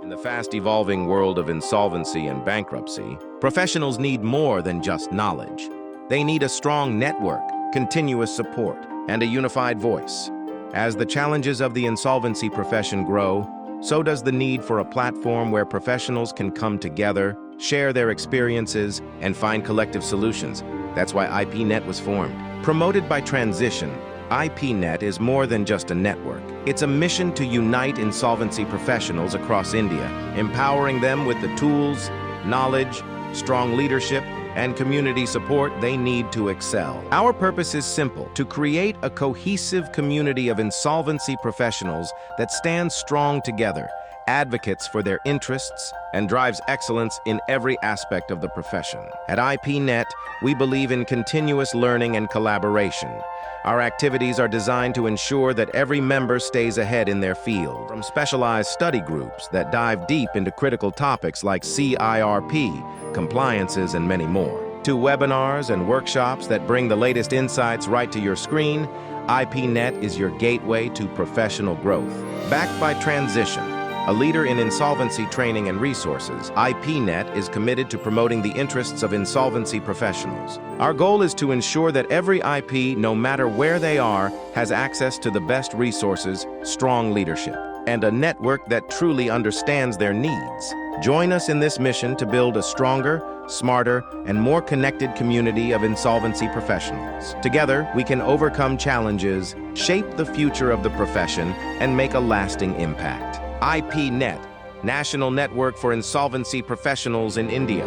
In the fast-evolving world of insolvency and bankruptcy, professionals need more than just knowledge. They need a strong network, continuous support, and a unified voice. As the challenges of the insolvency profession grow, so does the need for a platform where professionals can come together, share their experiences, and find collective solutions. That's why IPNet was formed. Promoted by Transition, IPNet is more than just a network. It's a mission to unite insolvency professionals across India, empowering them with the tools, knowledge, strong leadership, and community support they need to excel. Our purpose is simple: to create a cohesive community of insolvency professionals that stands strong together, advocates for their interests, and drives excellence in every aspect of the profession. At IPNet, we believe in continuous learning and collaboration. Our activities are designed to ensure that every member stays ahead in their field, from specialized study groups that dive deep into critical topics like CIRP, compliances, and many more, to webinars and workshops that bring the latest insights right to your screen. IPNet is your gateway to professional growth. Backed by Transition, a leader in insolvency training and resources, IPNet is committed to promoting the interests of insolvency professionals. Our goal is to ensure that every IP, no matter where they are, has access to the best resources, strong leadership, and a network that truly understands their needs. Join us in this mission to build a stronger, smarter, and more connected community of insolvency professionals. Together, we can overcome challenges, shape the future of the profession, and make a lasting impact. IPNet, National Network for Insolvency Professionals in India.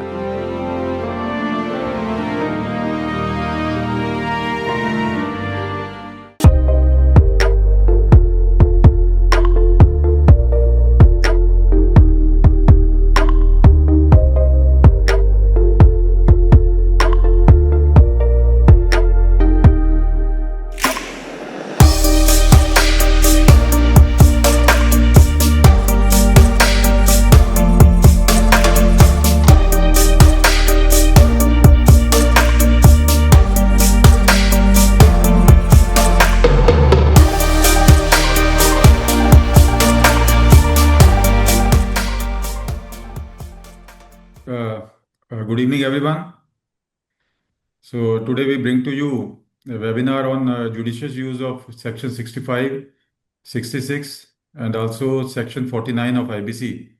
Good evening, everyone. So today we bring to you a webinar on judicious use of Section 65, 66, and also Section 49 of IBC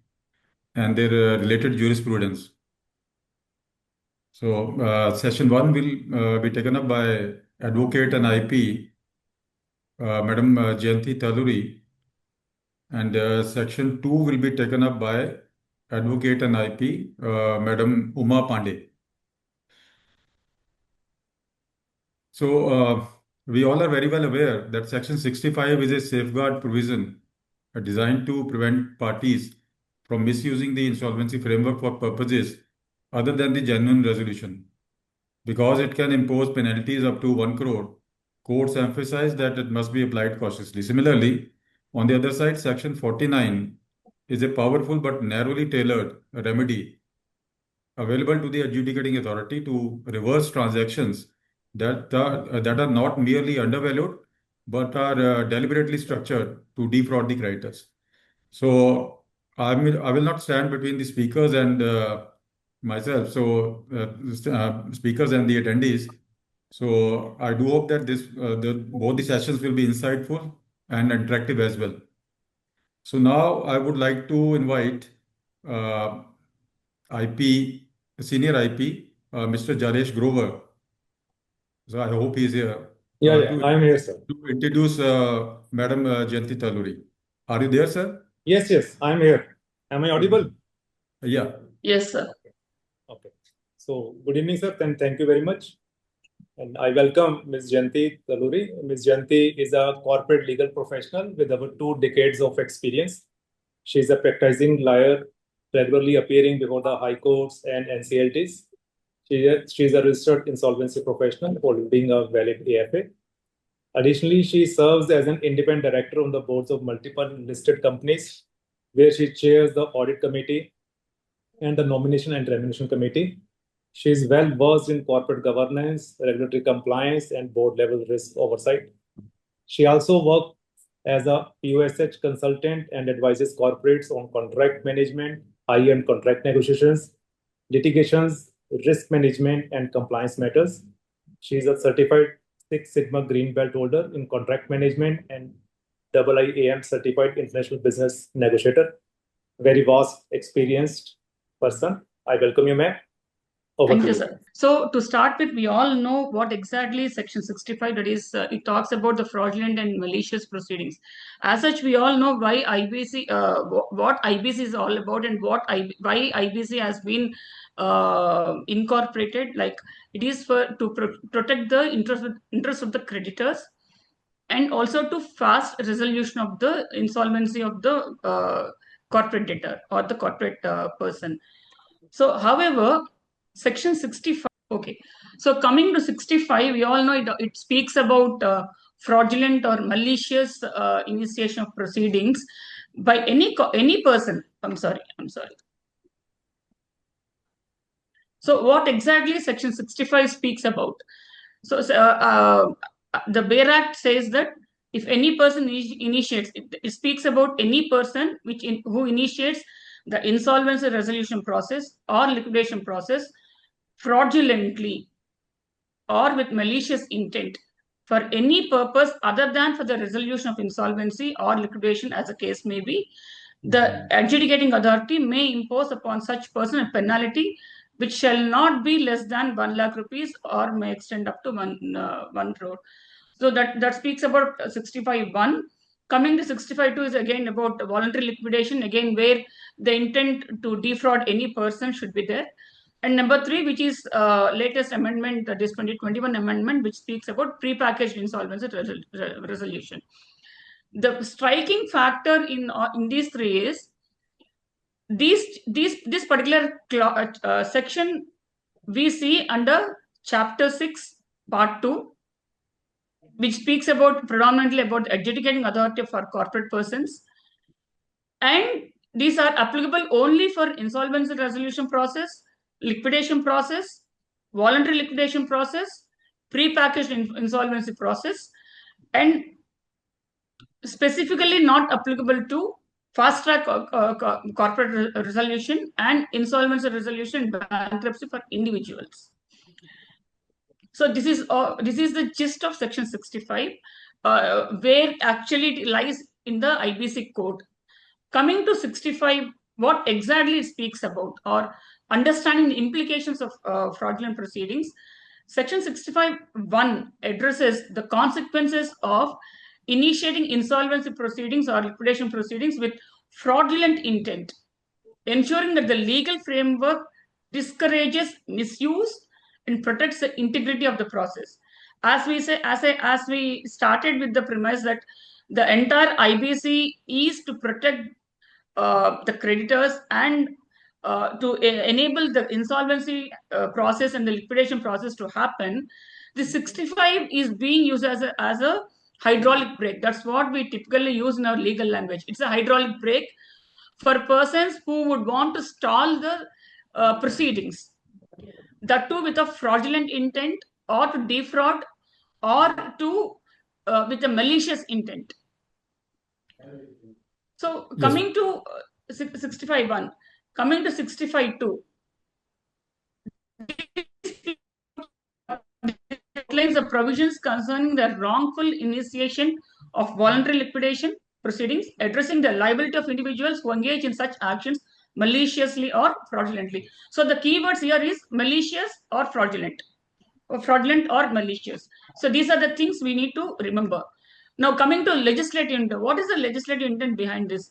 and their related jurisprudence. So Session 1 will be taken up by Advocate and IP, Madam Jayanti Taluri, and Section 2 will be taken up by Advocate and IP, Madam Uma Pandey. So we all are very well aware that Section 65 is a safeguard provision designed to prevent parties from misusing the insolvency framework for purposes other than the genuine resolution. Because it can impose penalties up to 1 crore, courts emphasize that it must be applied cautiously. Similarly, on the other side, Section 49 is a powerful but narrowly tailored remedy available to the adjudicating authority to reverse transactions that are not merely undervalued but are deliberately structured to defraud the creditors. So I will not stand between the speakers and myself, so speakers and the attendees. So I do hope that both the sessions will be insightful and interactive as well. So now I would like to invite Senior IP, Mr. Jaresh Grover. So I hope he's here. I am here, sir. To introduce Madam Jayanti Taluri. Are you there, sir? Yes, I am here. Am I audible? Yeah. Yes, sir. Okay. So good evening, sir, and thank you very much. And I welcome Ms. Jayanti Taluri. Ms. Jayanti is a corporate legal professional with over 2 decades of experience. She is a practicing lawyer, regularly appearing before the high courts and NCLTs. She is a registered insolvency professional holding a valid AFA. Additionally, she serves as an independent director on the boards of multiple listed companies, where she chairs the audit committee and the nomination and remuneration committee. She is well versed in corporate governance, regulatory compliance, and board level risk oversight. She also worked as a POSH consultant and advises corporates on contract management, high-end contract negotiations, litigations, risk management, and compliance matters. She is a certified Six Sigma Green Belt holder in contract management and IIAM certified international business negotiator. Very vast, experienced person. I welcome you, ma'am. Thank you, sir. So to start with, we all know what exactly is Section 65, that is, it talks about the fraudulent and malicious proceedings. As such, we all know why IBC, what IBC is all about, and why IBC has been incorporated. Like, it is to protect the interest of the creditors, and also to fast resolution of the insolvency of the corporate debtor or the corporate person. So, however, Section 65, okay. So coming to 65, we all know it speaks about fraudulent or malicious initiation of proceedings by any person. I'm sorry. So what exactly Section 65 speaks about? So the Bail Act says that if any person initiates, it speaks about any person who initiates the insolvency resolution process or liquidation process fraudulently or with malicious intent for any purpose other than for the resolution of insolvency or liquidation, as the case may be, the adjudicating authority may impose upon such person a penalty which shall not be less than 1 lakh rupees or may extend up to 1 crore. So that speaks about 65(1). Coming to 65(2) is again about voluntary liquidation, again where the intent to defraud any person should be there. And number 3, which is latest amendment, that is 2021 amendment, which speaks about prepackaged insolvency resolution. The striking factor in these 3 is this particular section we see under Chapter 6, Part 2, which speaks about predominantly about adjudicating authority for corporate persons, and these are applicable only for insolvency resolution process, liquidation process, voluntary liquidation process, pre-packaged insolvency process, and specifically not applicable to fast-track corporate resolution and insolvency resolution bankruptcy for individuals. So this is the gist of Section 65, where actually it lies in the IBC code. Coming to 65, what exactly it speaks about, or understanding the implications of fraudulent proceedings. Section 65(1) addresses the consequences of initiating insolvency proceedings or liquidation proceedings with fraudulent intent, ensuring that the legal framework discourages misuse and protects the integrity of the process. As we started with the premise that the entire IBC is to protect the creditors and to enable the insolvency process and the liquidation process to happen, the 65 is being used as a hydraulic brake. That's what we typically use in our legal language. It's a hydraulic brake for persons who would want to stall the proceedings, that too with a fraudulent intent or to defraud or to with a malicious intent. So coming to 65(1), coming to 65(2), outlines the provisions concerning the wrongful initiation of voluntary liquidation proceedings, addressing the liability of individuals who engage in such actions maliciously or fraudulently. So the keywords here is malicious or fraudulent, or fraudulent or malicious. So these are the things we need to remember. Now coming to legislative intent, what is the legislative intent behind this?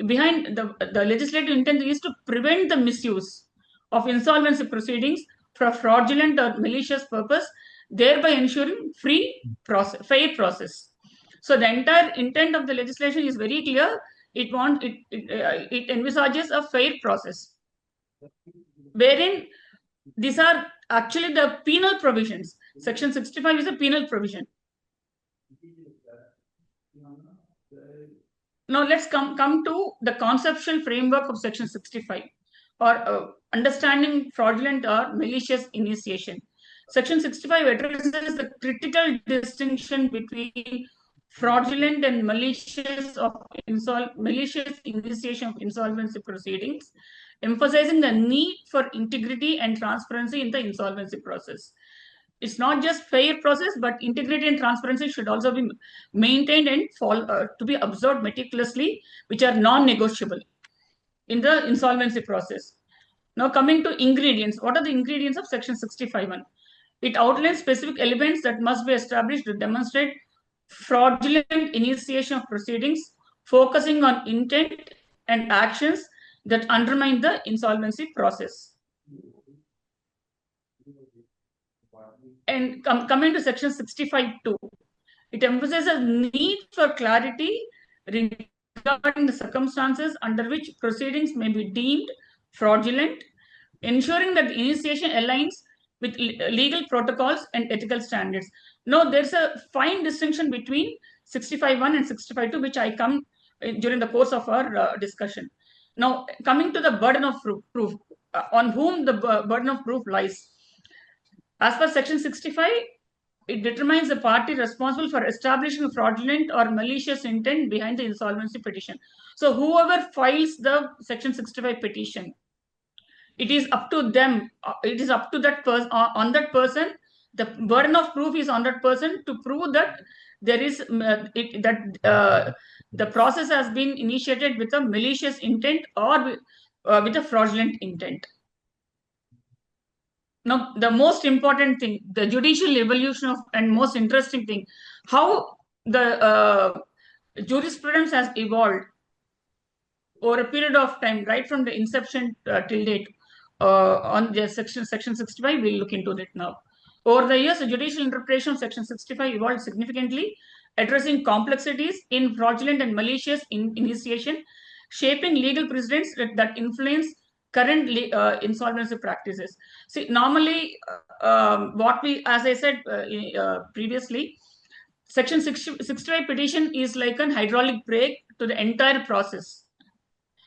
Behind the legislative intent is to prevent the misuse of insolvency proceedings for fraudulent or malicious purpose, thereby ensuring fair process. So the entire intent of the legislation is very clear. It envisages a fair process, wherein these are actually the penal provisions. Section 65 is a penal provision. Now let's come to the conceptual framework of Section 65, or understanding fraudulent or malicious initiation. Section 65 addresses the critical distinction between fraudulent and malicious initiation of insolvency proceedings, emphasizing the need for integrity and transparency in the insolvency process. It's not just fair process, but integrity and transparency should also be maintained and to be observed meticulously, which are non-negotiable in the insolvency process. Now coming to ingredients, what are the ingredients of section 65(1)? It outlines specific elements that must be established to demonstrate fraudulent initiation of proceedings, focusing on intent and actions that undermine the insolvency process. And coming to section 65(2), it emphasizes need for clarity regarding the circumstances under which proceedings may be deemed fraudulent, ensuring that the initiation aligns with legal protocols and ethical standards. Now, there's a fine distinction between 65(1) and 65(2), which I come during the course of our discussion. Now, coming to the burden of proof, on whom the burden of proof lies. As per section 65, it determines the party responsible for establishing fraudulent or malicious intent behind the insolvency petition. So whoever files the section 65 petition, it is up to them. It is up to that person. On that person, the burden of proof is on that person to prove that there is the process has been initiated with a malicious intent or with a fraudulent intent. Now, the most important thing, the judicial evolution of, and most interesting thing, how the jurisprudence has evolved over a period of time, right from the inception till date. On the section 65, we'll look into it now. Over the years, the judicial interpretation of section 65 evolved significantly, addressing complexities in fraudulent and malicious initiation, shaping legal precedents that influence current insolvency practices. See, normally, what we, as I said previously, section 65 petition is like an hydraulic brake to the entire process.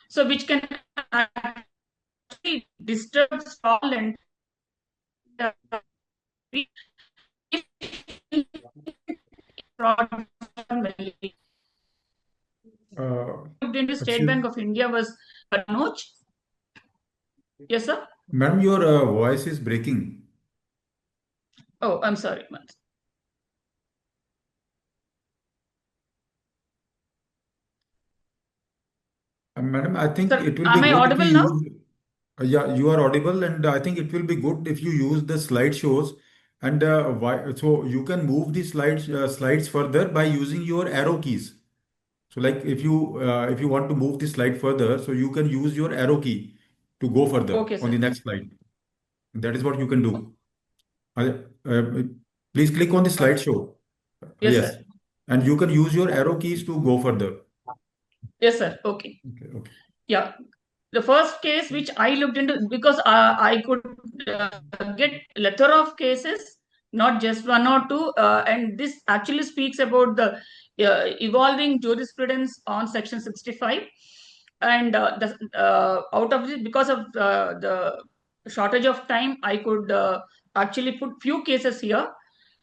So, which can actually disturb, stall, and into State Bank of India was Manoj. Yes, sir. Madam, your voice is breaking. Oh, I'm sorry. Madam, I think Sir, it will am be I good audible if you now? use, yeah, you are audible, and I think it will be good if you use the slideshows, and so you can move the slides further by using your arrow keys. So, like if you want to move the slide further, so you can use your arrow key to go further Okay, on the sir. next slide. That is what you can do. Please click on the slideshow. Yes, Yes, sir. and you can use your arrow keys to go further. Yes, sir. Okay. Okay. Yeah. The first case which I looked into, because I could get letter of cases, not just one or two, and this actually speaks about the evolving jurisprudence on section 65. And out of this, because of the shortage of time, I could actually put few cases here.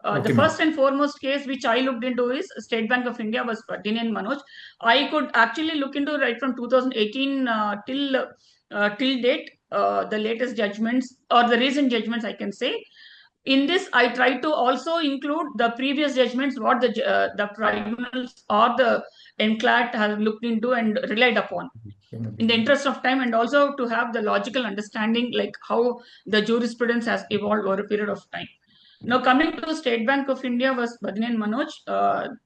The first and foremost case which I looked into is State Bank of India was Din and Manoj. I could actually look into right from 2018 till date, the latest judgments or the recent judgments, I can say. In this, I try to also include the previous judgments, what the tribunals or the NCLAT has looked into and relied upon. In the interest of time, and also to have the logical understanding, like how the jurisprudence has evolved over a period of time. Now, coming to State Bank of India was Badin and Manoj,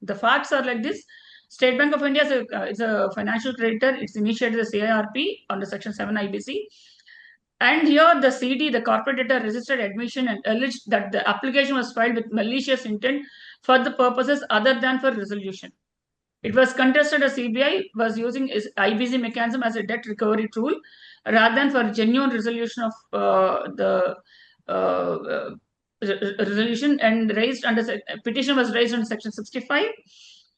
the facts are like this. State Bank of India is a financial creditor. It's initiated the CIRP under Section 7 IBC. And here the CD, the corporate debtor, registered admission and alleged that the application was filed with malicious intent for the purposes other than for resolution. It was contested as CBI was using its IBC mechanism as a debt recovery tool rather than for genuine resolution of the resolution, and raised under petition was raised under Section 65,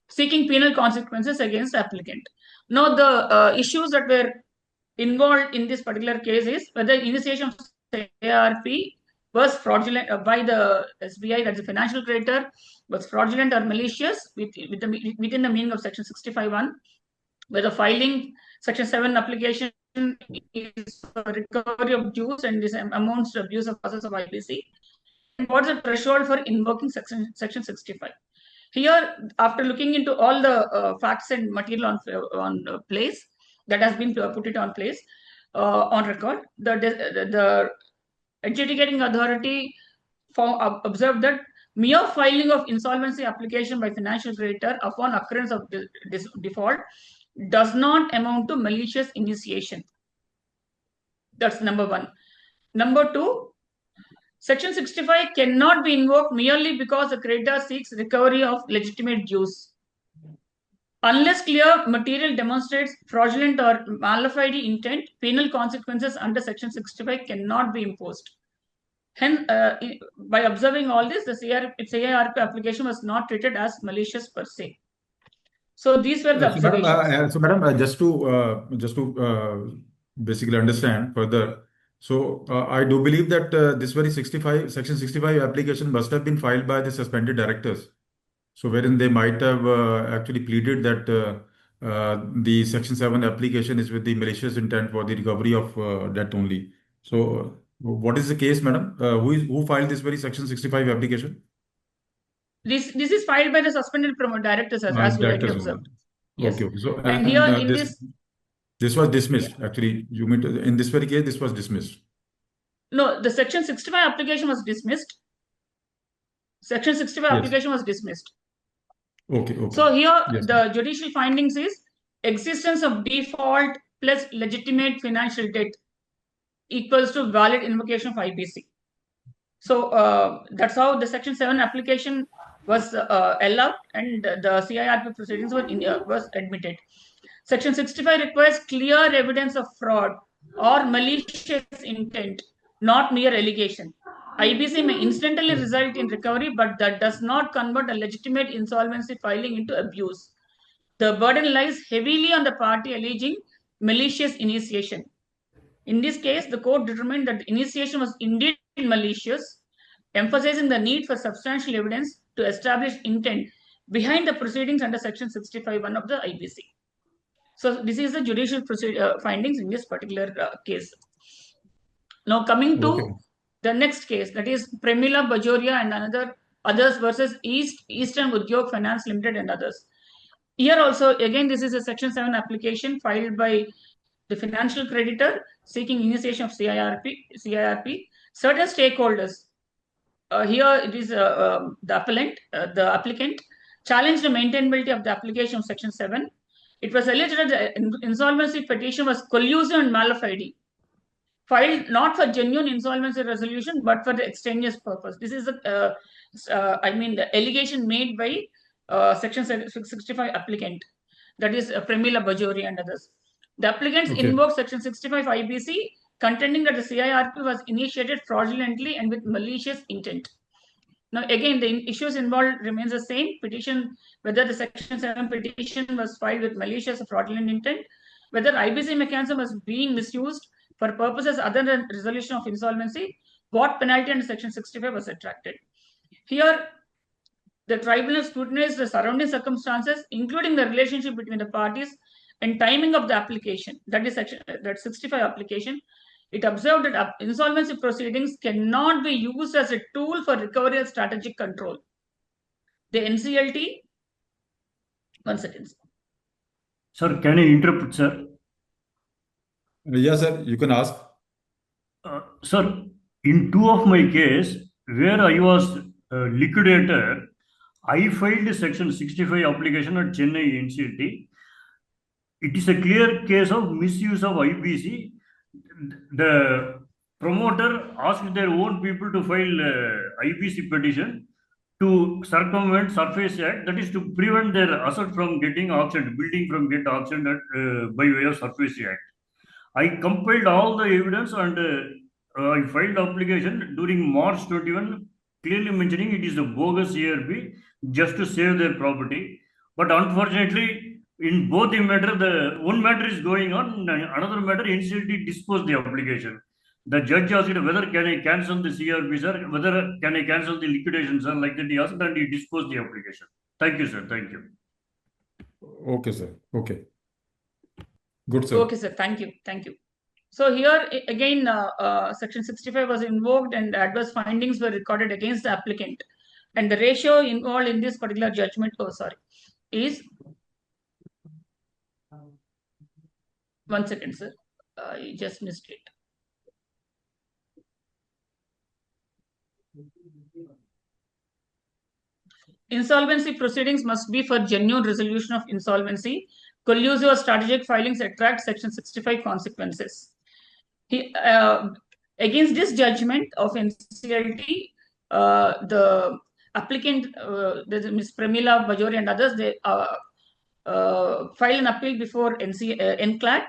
seeking penal consequences against the applicant. Now, the issues that were involved in this particular case is whether initiation of ARP was fraudulent by the SBI, that's the financial creditor, was fraudulent or malicious within the meaning of Section 65(1), where the filing Section 7 application is for recovery of dues and this amounts to abuse of process of IBC. And what's the threshold for invoking Section 65? Here, after looking into all the facts and material on place that has been put it on place on record, the adjudicating authority observed that mere filing of insolvency application by financial creditor upon occurrence of default does not amount to malicious initiation. That's number one. Number two, Section 65 cannot be invoked merely because the creditor seeks recovery of legitimate dues. Unless clear material demonstrates fraudulent or mala fide intent, penal consequences under Section 65 cannot be imposed. Hence, by observing all this, the CIRP application was not treated as malicious per se. So these were the observations. Madam, just to basically understand further. So I do believe that this very Section 65 application must have been filed by the suspended directors. So wherein they might have actually pleaded that the Section 7 application is with the malicious intent for the recovery of debt only. So what is the case, madam? Who filed this very Section 65 application? This is filed by the suspended directors as we already observed. Yes. Okay. So and here in this was dismissed. Yeah. Actually, you mean in this very case, this was dismissed. No, the Section 65 application was dismissed. Section 65 application was dismissed. Okay. So here the judicial findings is existence of default plus legitimate financial debt equals to valid invocation of IBC. So that's how the Section 7 application was allowed and the CIRP proceedings was admitted. Section 65 requires clear evidence of fraud or malicious intent, not mere allegation. IBC may incidentally result in recovery, but that does not convert a legitimate insolvency filing into abuse. The burden lies heavily on the party alleging malicious initiation. In this case, the court determined that the initiation was indeed malicious, emphasizing the need for substantial evidence to establish intent behind the proceedings under Section 65(1) of the IBC. So this is the judicial findings in this particular case. Now coming to the next case, that is Premila Bajoria and others versus Eastern Udyog Finance Limited and others. Here also, again, this is a Section 7 application filed by the financial creditor seeking initiation of CIRP. Certain stakeholders, here it is the applicant challenged the maintainability of the application of Section 7. It was alleged that the insolvency petition was collusive and mala fide, filed not for genuine insolvency resolution, but for the extraneous purpose. This is the allegation made by Section 65 applicant, that is Premila Bajoria and others. The applicants invoked Section 65 IBC, contending that the CIRP was initiated fraudulently and with malicious intent. Now, again, the issues involved remains the same. Petition, whether the Section 7 petition was filed with malicious or fraudulent intent, whether IBC mechanism was being misused for purposes other than resolution of insolvency, what penalty under Section 65 was attracted. Here, the tribunal scrutinized the surrounding circumstances, including the relationship between the parties and timing of the application, that is that 65 application. It observed that insolvency proceedings cannot be used as a tool for recovery of strategic control. The NCLT, one second. Sir, can I interrupt, sir? Yes, sir, you can ask. Sir, in two of my case, where I was liquidator, I filed a Section 65 application at Chennai NCLT. It is a clear case of misuse of IBC. The promoter asked their own people to file IBC petition to circumvent Surface Act, that is to prevent their asset from getting auctioned, building from get auctioned by way of Surface Act. I compiled all the evidence and I filed application during March 21, clearly mentioning it is a bogus CRP just to save their property. But unfortunately, in both the matter, the one matter is going on, another matter, NCLT disposed the application. The judge asked whether can I cancel the CRP, sir, whether can I cancel the liquidation, sir, like that he asked, and he disposed the application. Thank you, sir. Thank you. Okay, sir. Okay. Good, sir. Okay, sir. Thank you. Thank you. So here again, Section 65 was invoked and adverse findings were recorded against the applicant. And the ratio involved in this particular judgment, is 1 second, sir. I just missed it. Insolvency proceedings must be for genuine resolution of insolvency. Collusive or strategic filings attract Section 65 consequences. Against this judgment of NCLT, the applicant, Ms. Premila Bajori and others, they filed an appeal before NCLAT.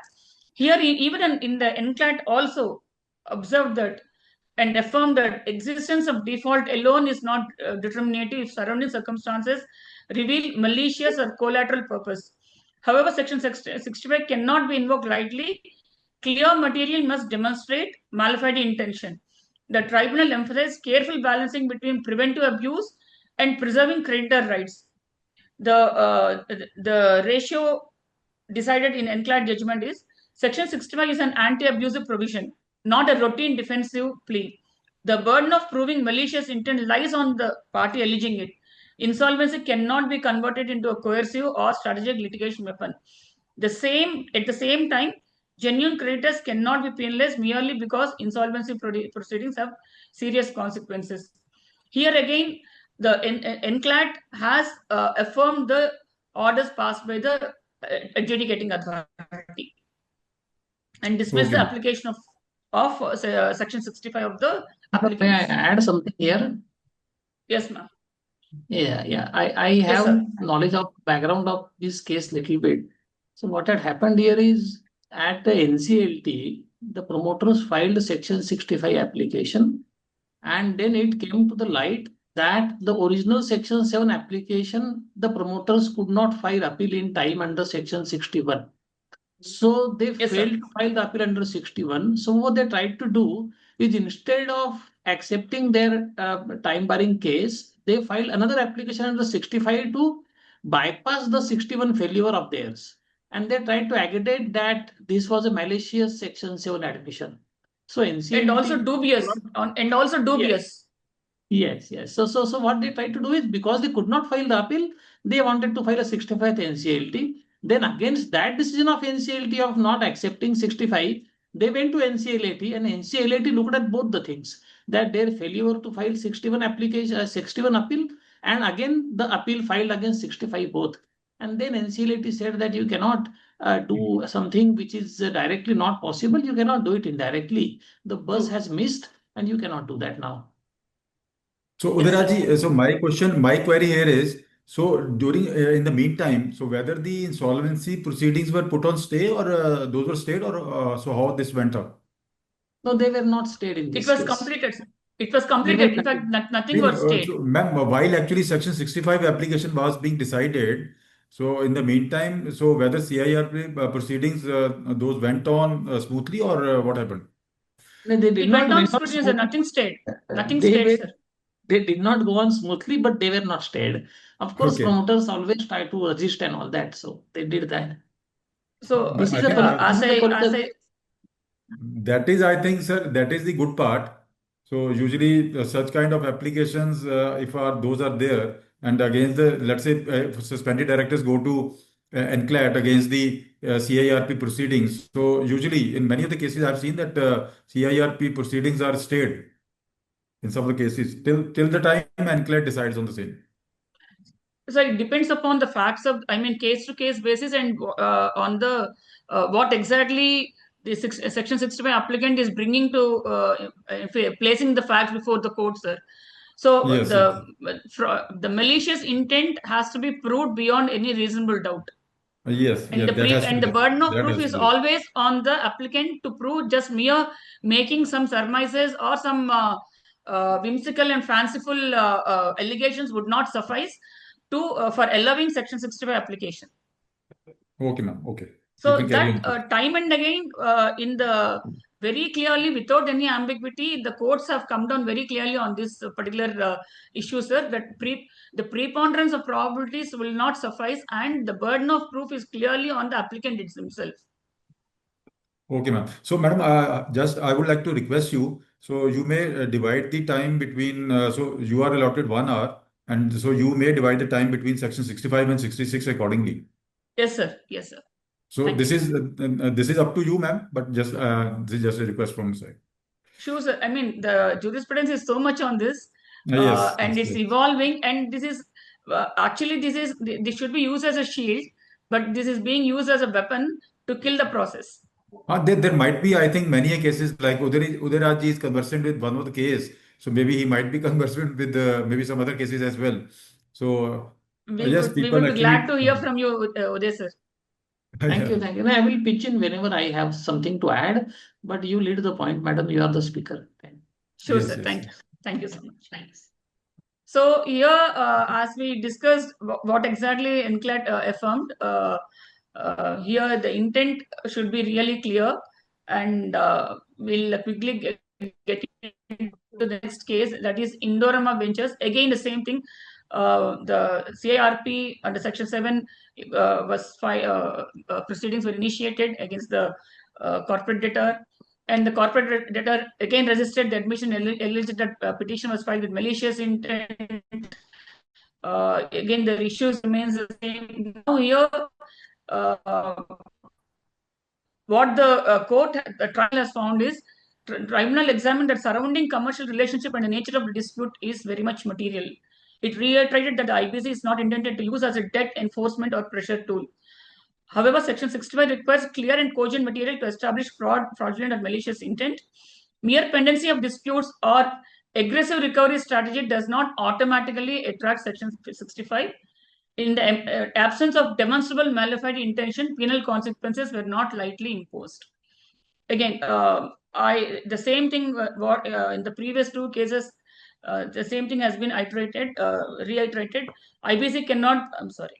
Here, even in the NCLAT also observed that and affirmed that existence of default alone is not determinative if surrounding circumstances reveal malicious or collateral purpose. However, Section 65 cannot be invoked lightly. Clear material must demonstrate mala-fide intention. The tribunal emphasized careful balancing between preventive abuse and preserving creditor rights. The ratio decided in NCLAT judgment is Section 65 is an anti-abusive provision, not a routine defensive plea. The burden of proving malicious intent lies on the party alleging it. Insolvency cannot be converted into a coercive or strategic litigation weapon. At the same time, genuine creditors cannot be penalized merely because insolvency proceedings have serious consequences. Here again, the NCLAT has affirmed the orders passed by the adjudicating authority and dismissed the application of Section 65 of the application. May I add something here? Yes, ma'am. Yeah. I have knowledge of background of this case little bit. So what had happened here is at the NCLT, the promoters filed a Section 65 application, and then it came to the light that the original Section 7 application, the promoters could not file appeal in time under Section 61. So they failed to file the appeal under 61. So what they tried to do is instead of accepting their time barring case, they filed another application under 65 to bypass the 61 failure of theirs. And they tried to aggregate that this was a malicious Section 7 admission. So NCLT and also dubious. Yes. So what they tried to do is, because they could not file the appeal, they wanted to file a 65th NCLT. Then against that decision of NCLT of not accepting 65, they went to NCLT, and NCLT looked at both the things, that their failure to file 61 appeal, and again the appeal filed against 65 both. And then NCLT said that you cannot do something which is directly not possible. You cannot do it indirectly. The bus has missed, and you cannot do that now. So Udaraji, so my query here is, so during in the meantime, so whether the insolvency proceedings were put on stay or those were stayed, or so how this went up? No, they were not stayed in this It was case. completed. It was completed. In fact, nothing was stayed. So, ma'am, while actually Section 65 application was being decided, so in the meantime, so whether CIRP proceedings those went on smoothly, or what happened? No, they did not. Nothing stayed. Nothing stayed, sir. They did not go on smoothly, but they were not stayed. Of course, promoters always try to resist and all that, so they did that. So this is that is, I think, sir, that is the good part. So usually such kind of applications, if those are there, and against the, let's say, suspended directors go to NCLAT against the CIRP proceedings. So usually in many of the cases I've seen that CIRP proceedings are stayed in some of the cases till the time NCLAT decides on the same. So it depends upon the facts of, case to case basis, and on the what exactly the Section 65 applicant is bringing to placing the facts before the court, sir. So the malicious intent has to be proved beyond any reasonable doubt. And the burden of proof is always on the applicant to prove. Just mere making some surmises or some whimsical and fanciful allegations would not suffice for allowing Section 65 application. Okay, ma'am. Okay. So that time and again in the very clearly, without any ambiguity, the courts have come down very clearly on this particular issue, sir, that the preponderance of probabilities will not suffice, and the burden of proof is clearly on the applicant himself. Okay, ma'am. So, madam, just I would like to request you. So, you may divide the time between. So, you are allotted 1 hour, and so you may divide the time between section 65 and 66 accordingly. Yes, sir. Yes, sir. So, Thank this you. is up to you, ma'am. But just this is just a request from my side. Sure, sir. I mean, the jurisprudence is so much on this, Yes, and yes, it's yes. evolving. And this is actually this should be used as a shield, but this is being used as a weapon to kill the process. There might be, I think, many cases like Udayraj is conversant with one of the case. So maybe he might be conversant with maybe some other cases as well. So yes, We people would be glad actually. to hear from you, Uday, sir. Thank you, thank you. No, I will pitch in whenever I have something to add, but you lead the point, madam. You are the speaker. Sure, Yes, sir. yes. Thank you. Thank you so much. Thanks. So here, as we discussed, what exactly NCLAT affirmed, here the intent should be really clear, and we'll quickly get into the next case, that is Indorama Ventures. Again, the same thing. The CIRP under Section 7 proceedings were initiated against the corporate debtor, and the corporate debtor again resisted the admission, alleged that petition was filed with malicious intent. Again, the issues remains the same. Now here, what the trial has found is, tribunal examined that surrounding commercial relationship and the nature of the dispute is very much material. It reiterated that the IBC is not intended to use as a debt enforcement or pressure tool. However, Section 65 requires clear and cogent material to establish fraudulent, or malicious intent. Mere pendency of disputes or aggressive recovery strategy does not automatically attract Section 65. In the absence of demonstrable malified intention, penal consequences were not lightly imposed. Again, the same thing in the previous two cases, the same thing has been reiterated. IBC cannot. I'm sorry.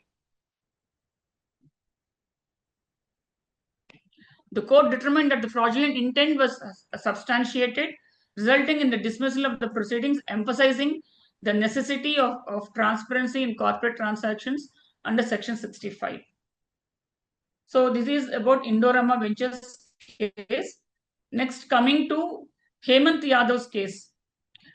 The court determined that the fraudulent intent was substantiated, resulting in the dismissal of the proceedings, emphasizing the necessity of transparency in corporate transactions under Section 65. So this is about Indorama Ventures case. Next, coming to Hemant Yadav's case.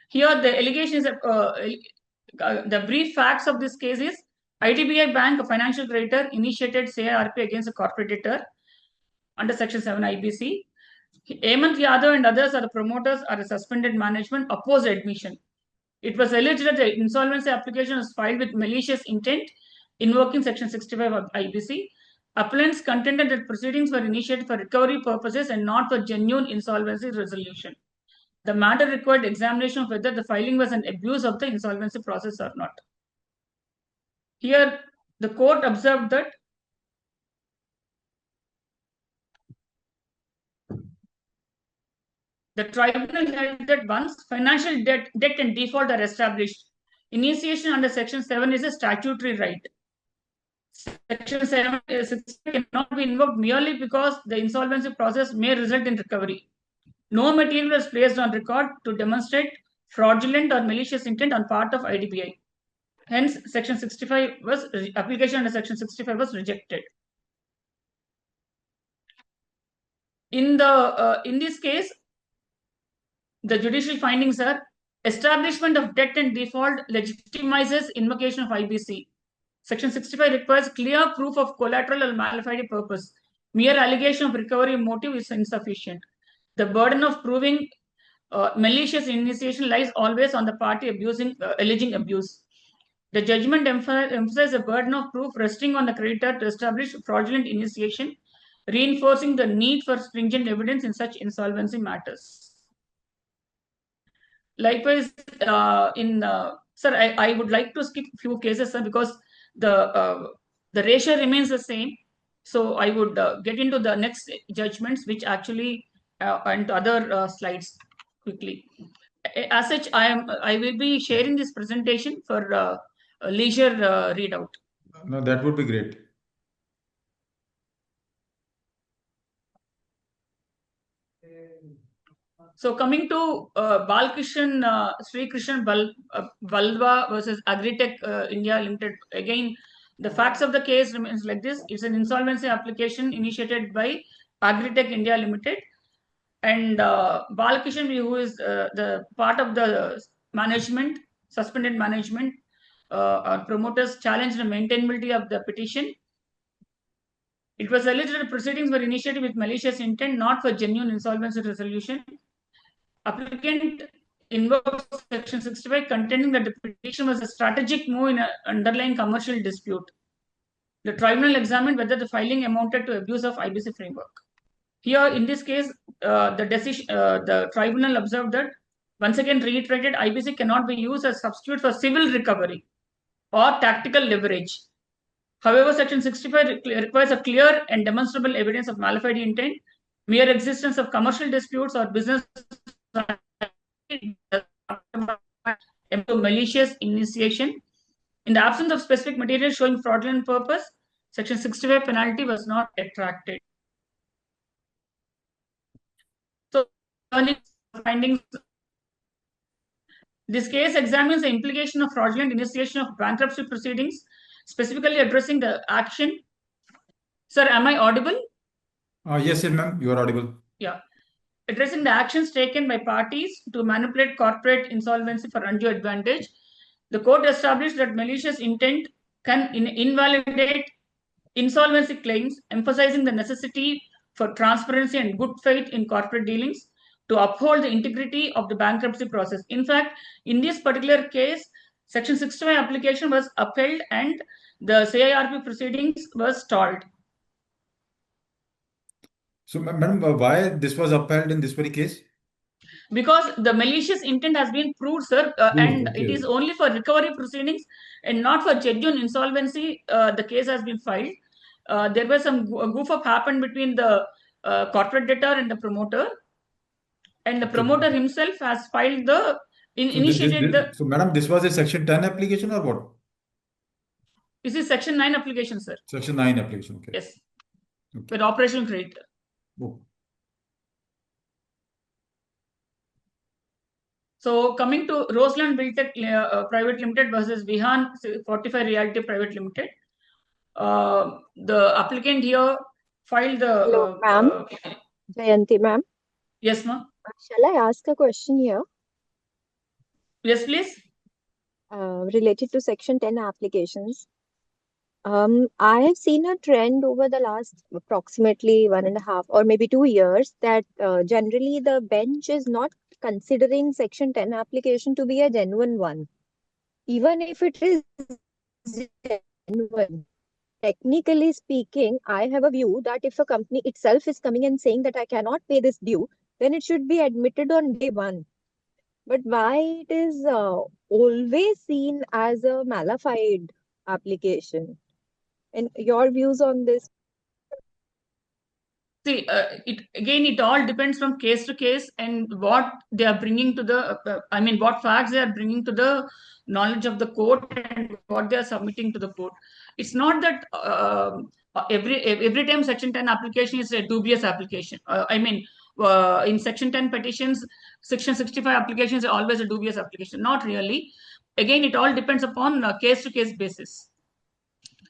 Here, the allegation is the brief facts of this case is IDBI Bank, a financial creditor, initiated CIRP against a corporate debtor under Section 7 IBC. Hemant Yadav and others are the promoters or the suspended management opposed admission. It was alleged that the insolvency application was filed with malicious intent, invoking Section 65 of IBC. Appellants contended that proceedings were initiated for recovery purposes and not for genuine insolvency resolution. The matter required examination of whether the filing was an abuse of the insolvency process or not. Here, the court observed that the tribunal held that once financial debt and default are established, initiation under Section 7 is a statutory right. Section 7 cannot be invoked merely because the insolvency process may result in recovery. No material was placed on record to demonstrate fraudulent or malicious intent on part of IDBI. Hence, Section 65 application under Section 65 was rejected. In this case, the judicial findings are establishment of debt and default legitimizes invocation of IBC. Section 65 requires clear proof of collateral or malified purpose. Mere allegation of recovery motive is insufficient. The burden of proving malicious initiation lies always on the party alleging abuse. The judgment emphasizes the burden of proof resting on the creditor to establish fraudulent initiation, reinforcing the need for stringent evidence in such insolvency matters. Likewise, sir, I would like to skip a few cases, sir, because the ratio remains the same. So I would get into the next judgments, which actually and other slides quickly. As such, I will be sharing this presentation for leisure readout. No, that would be great. So coming to Sri Krishan Balva versus Agritech India Limited. Again, the facts of the case remains like this. It's an insolvency application initiated by Agritech India Limited. And Balkishan, who is the part of the management, suspended management, or promoters challenged the maintainability of the petition. It was alleged that proceedings were initiated with malicious intent, not for genuine insolvency resolution. Applicant invoked Section 65, contending that the petition was a strategic move in an underlying commercial dispute. The tribunal examined whether the filing amounted to abuse of IBC framework. Here, in this case, the tribunal observed that, once again reiterated, IBC cannot be used as substitute for civil recovery or tactical leverage. However, Section 65 requires a clear and demonstrable evidence of mala fide intent. Mere existence of commercial disputes or business malicious initiation. In the absence of specific material showing fraudulent purpose, Section 65 penalty was not attracted. So, findings. This case examines the implication of fraudulent initiation of bankruptcy proceedings, specifically addressing the action. Sir, am I audible? Yes, ma'am, you are audible. Yeah. Addressing the actions taken by parties to manipulate corporate insolvency for undue advantage, the court established that malicious intent can invalidate insolvency claims, emphasizing the necessity for transparency and good faith in corporate dealings to uphold the integrity of the bankruptcy process. In fact, in this particular case, Section 65 application was upheld and the CIRP proceedings were stalled. So, madam, why this was upheld in this very case? Because the malicious intent has been proved, sir, and it is only for recovery proceedings and not for genuine insolvency. The case has been filed. There was some goof up happened between the corporate debtor and the promoter, and the promoter himself has filed the initiated. So, madam, this was a Section 10 application or what? This is Section 9 application, sir. Section 9 application. Okay. Yes. Okay. With operational credit. Oh. So coming to Roseland Buildtech Private Limited versus Vihan 45 Realty Private Limited, the applicant here filed the. Hello, ma'am. Jayanti, ma'am. Yes, ma'am. Shall I ask a question here? Yes, please. Related to Section 10 applications. I have seen a trend over the last approximately 1.5 or maybe 2 years that generally the bench is not considering Section 10 application to be a genuine one. Even if it is genuine, technically speaking, I have a view that if a company itself is coming and saying that I cannot pay this due, then it should be admitted on day one. But why it is always seen as a mala fide application? And your views on this? See, it all depends from case to case and what they are bringing to the, what facts they are bringing to the knowledge of the court and what they are submitting to the court. It's not that every time Section 10 application is a dubious application. In Section 10 petitions, Section 65 applications are always a dubious application. Not really. Again, it all depends upon case to case basis.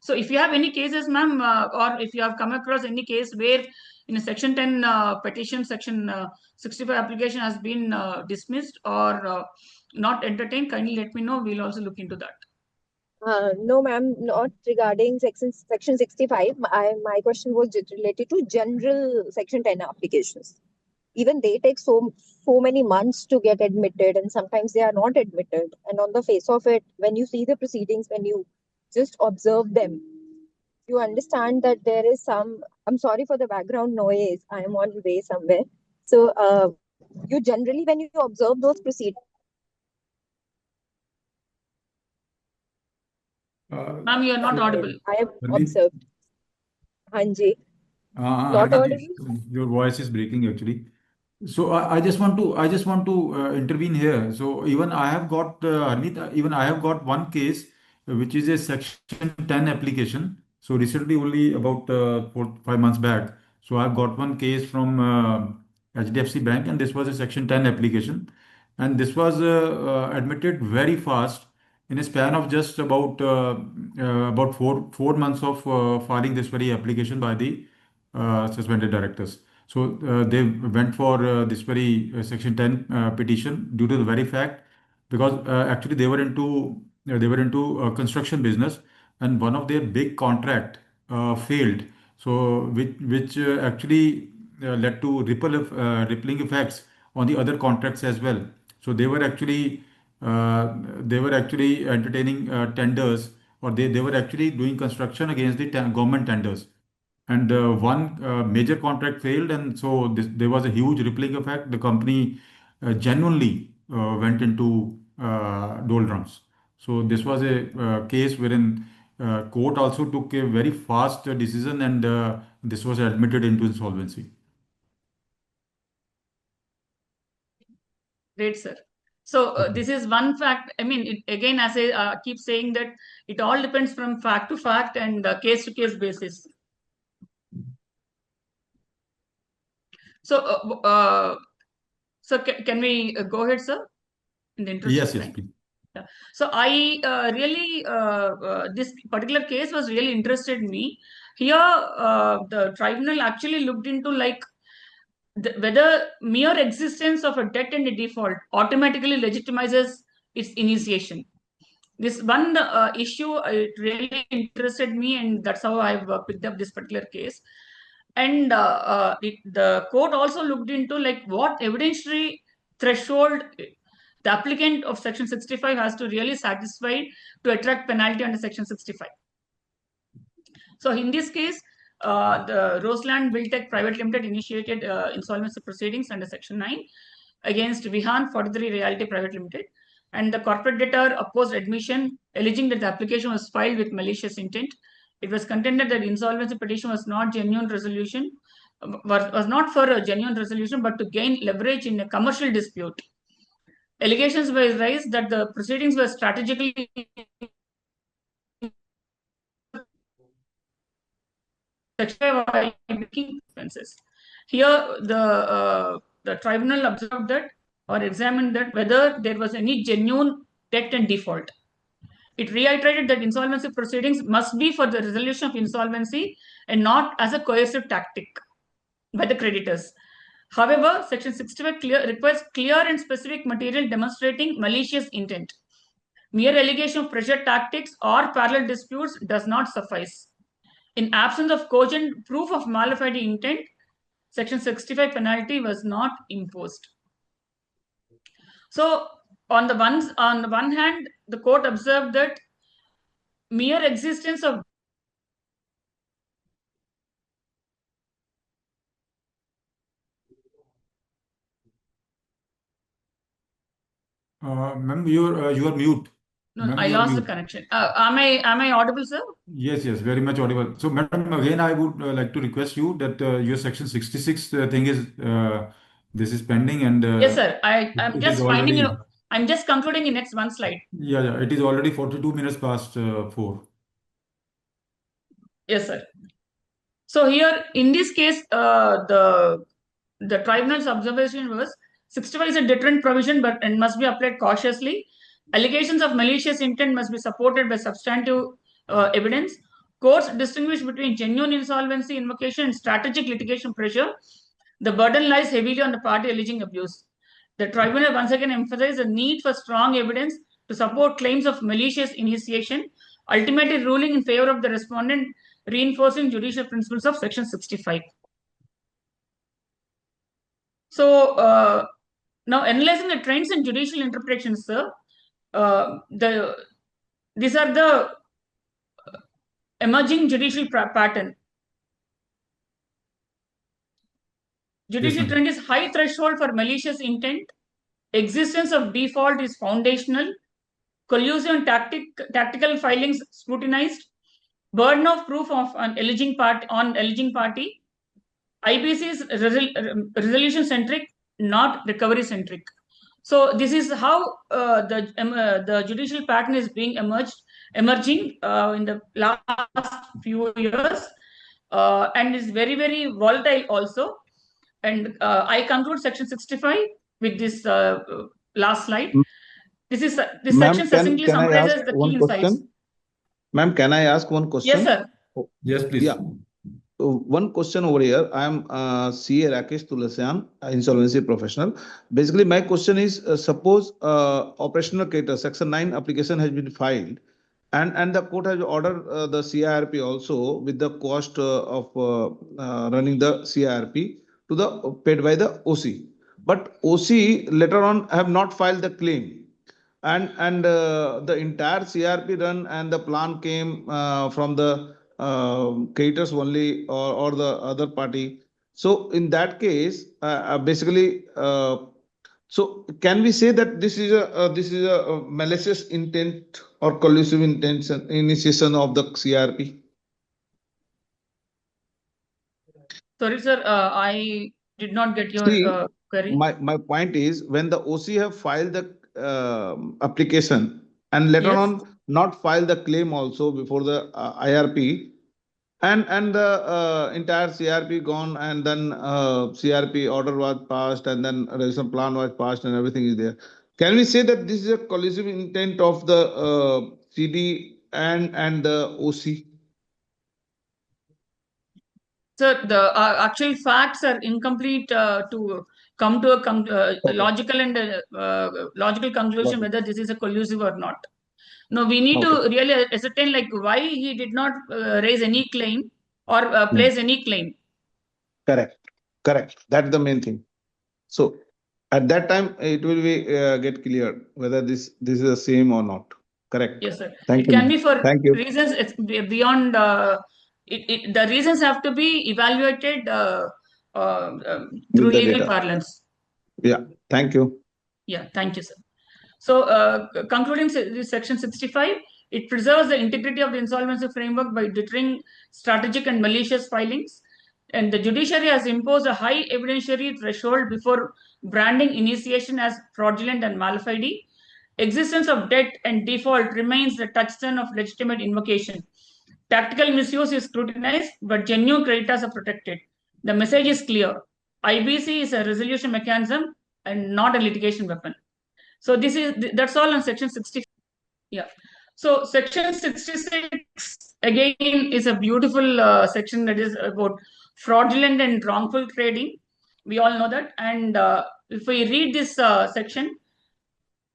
So if you have any cases, ma'am, or if you have come across any case where in a Section 10 petition, Section 65 application has been dismissed or not entertained, kindly let me know. We'll also look into that. No, ma'am, not regarding Section 65. My question was related to general Section 10 applications. Even they take so many months to get admitted, and sometimes they are not admitted. And on the face of it, when you see the proceedings, when you just observe them, you understand that there is some. I'm sorry for the background noise. I am on the way somewhere. So you generally, when you observe those proceedings. Ma'am, you are not audible. I have observed. Hanji. Not audible. Your voice is breaking actually. So I just want to intervene here. So even I have got even I have got one case which is a Section 10 application. So recently, only about 4-5 months back. So I've got one case from HDFC Bank, and this was a Section 10 application. And this was admitted very fast in a span of just about four months of filing this very application by the suspended directors. So they went for this very Section 10 petition due to the very fact, because actually they were into construction business, and one of their big contract failed. So which actually led to rippling effects on the other contracts as well. So they were actually entertaining tenders, or they were actually doing construction against the government tenders, and one major contract failed, and so there was a huge rippling effect. The company genuinely went into doldrums. So this was a case wherein court also took a very fast decision, and this was admitted into insolvency. Great, sir. So this is one fact. I mean, again, as I keep saying that it all depends from fact to fact and case to case basis. So, can we go ahead, sir? In the interest Yes, of yes, time. please. Yeah. So I really this particular case was really interested me. Here, the tribunal actually looked into like whether mere existence of a debt and a default automatically legitimizes its initiation. This one issue it really interested me, and that's how I've picked up this particular case. And the court also looked into like what evidentiary threshold the applicant of Section 65 has to really satisfy to attract penalty under Section 65. So in this case, the Roseland Buildtech Private Limited initiated insolvency proceedings under Section 9 against Vihan 43 Realty Private Limited, and the corporate debtor opposed admission, alleging that the application was filed with malicious intent. It was contended that the insolvency petition was not genuine resolution, was not for a genuine resolution, but to gain leverage in a commercial dispute. Allegations were raised that the proceedings were strategically making expenses. Here, the tribunal observed that or examined that whether there was any genuine debt and default. It reiterated that insolvency proceedings must be for the resolution of insolvency and not as a coercive tactic by the creditors. However, Section 65 requires clear and specific material demonstrating malicious intent. Mere allegation of pressure tactics or parallel disputes does not suffice. In absence of cogent proof of mala fide intent, Section 65 penalty was not imposed. So, on the one hand, the court observed that mere existence of Ma'am, you are mute. no, Ma'am, I you are lost the mute. connection. Am I audible, sir? Yes, yes, very much audible. So, madam, again, I would like to request you that your Section 66 thing is this is pending, and Yes, sir. I'm it is just finding already, I'm just concluding in next one slide. yeah, it is already 42 minutes past 4. Yes, sir. So here, in this case, the tribunal's observation was 65 is a deterrent provision, but and must be applied cautiously. Allegations of malicious intent must be supported by substantive evidence. Courts distinguish between genuine insolvency invocation and strategic litigation pressure. The burden lies heavily on the party alleging abuse. The tribunal once again emphasized the need for strong evidence to support claims of malicious initiation, ultimately ruling in favor of the respondent, reinforcing judicial principles of Section 65. So, now analyzing the trends in judicial interpretations, sir, these are the emerging judicial pattern. Judicial Yes, trend is high threshold for malicious intent. Existence of default is foundational. Collusion and tactical filings scrutinized. Burden of proof of an alleging party. IBC is resolution centric, not recovery centric. So this is how the judicial pattern is being emerging in the last few years, and is very, very volatile also. And I conclude section 65 with this last slide. This section succinctly summarizes the key insights. Ma'am, can I ask one question? Yes, sir. Yes, please. Yeah. One question over here. I am CA Rakesh Tulasian, insolvency professional. Basically, my question is: suppose operational creditor section 9 application has been filed, and the court has ordered the CIRP also with the cost of running the CIRP to the paid by the OC. But OC later on have not filed the claim, and the entire CRP run and the plan came from the creditors only, or the other party. So in that case, basically, so can we say that this is a malicious intent or collusive intention initiation of the CRP? Sorry, sir. I did not get your See, query. my point is, when the OC have filed the application and later Yes. on not filed the claim also before the IRP, and the entire CRP gone, and then CRP order was passed, and then resolution plan was passed, and everything is there. Can we say that this is a collusive intent of the CD and the OC? Sir, the actual facts are incomplete to come to a logical and logical conclusion whether this is a collusive or not. No, we need to really ascertain like why he did not raise any claim or place any claim. Correct. That's the main thing. So at that time, it will be get clear whether this is the same or not. Correct. Yes, sir. Thank It you. can be for Thank you. reasons it's beyond. The reasons have to be evaluated through the legal data. parlance. Yeah. Thank you. Yeah, thank you, sir. So, concluding this section 65, it preserves the integrity of the insolvency framework by deterring strategic and malicious filings. And the judiciary has imposed a high evidentiary threshold before branding initiation as fraudulent and mala fide. Existence of debt and default remains the touchstone of legitimate invocation. Tactical misuse is scrutinized, but genuine creditors are protected. The message is clear. IBC is a resolution mechanism and not a litigation weapon. So that's all on section 60. Yeah. So section 66 again is a beautiful section that is about fraudulent and wrongful trading. We all know that. And if we read this section,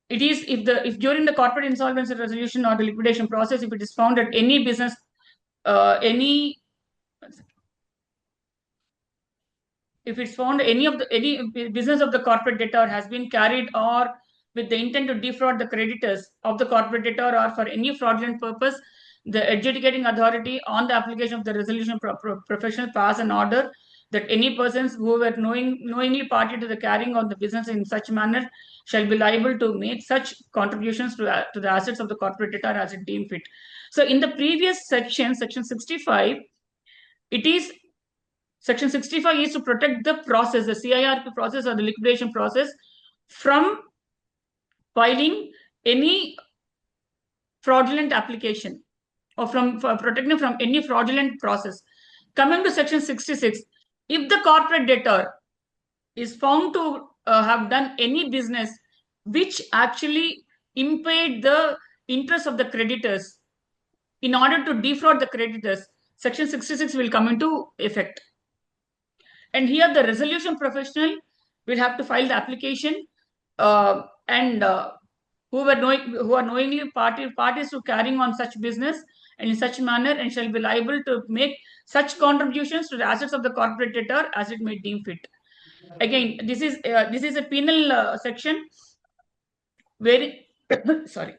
it is if during the corporate insolvency resolution or the liquidation process, if it is found that any business, if it's found any business of the corporate debtor has been carried or with the intent to defraud the creditors of the corporate debtor or for any fraudulent purpose, the adjudicating authority on the application of the resolution professional pass an order that any persons who were knowingly party to the carrying of the business in such manner shall be liable to make such contributions to the assets of the corporate debtor as it deemed fit. So in the previous section 65, it is Section 65 is to protect the process, the CIRP process or the liquidation process, from filing any fraudulent application or for protecting from any fraudulent process. Coming to section 66, if the corporate debtor is found to have done any business which actually impaired the interest of the creditors in order to defraud the creditors, section 66 will come into effect. And here the resolution professional will have to file the application and who are knowingly parties to carrying on such business and in such manner and shall be liable to make such contributions to the assets of the corporate debtor as it may deem fit. Again, this is a penal section where sorry.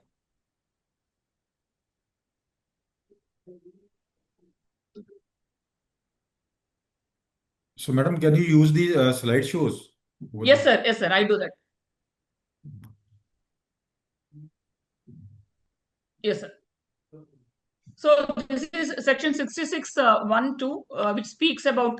So, madam, can you use the slideshows? Yes, sir. Yes, sir. I do that. Yes, sir. So this is section 66 1(2), which speaks about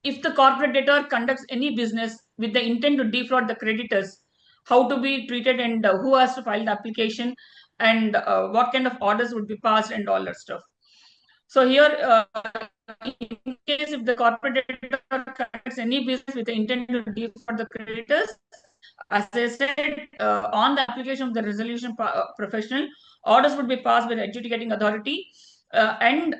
if the corporate debtor conducts any business with the intent to defraud the creditors, how to be treated and who has to file the application and what kind of orders would be passed and all that stuff. So here, in case if the corporate debtor conducts conducts any business with the intent to defraud the creditors, as I said, on the application of the resolution professional, orders would be passed by the adjudicating authority and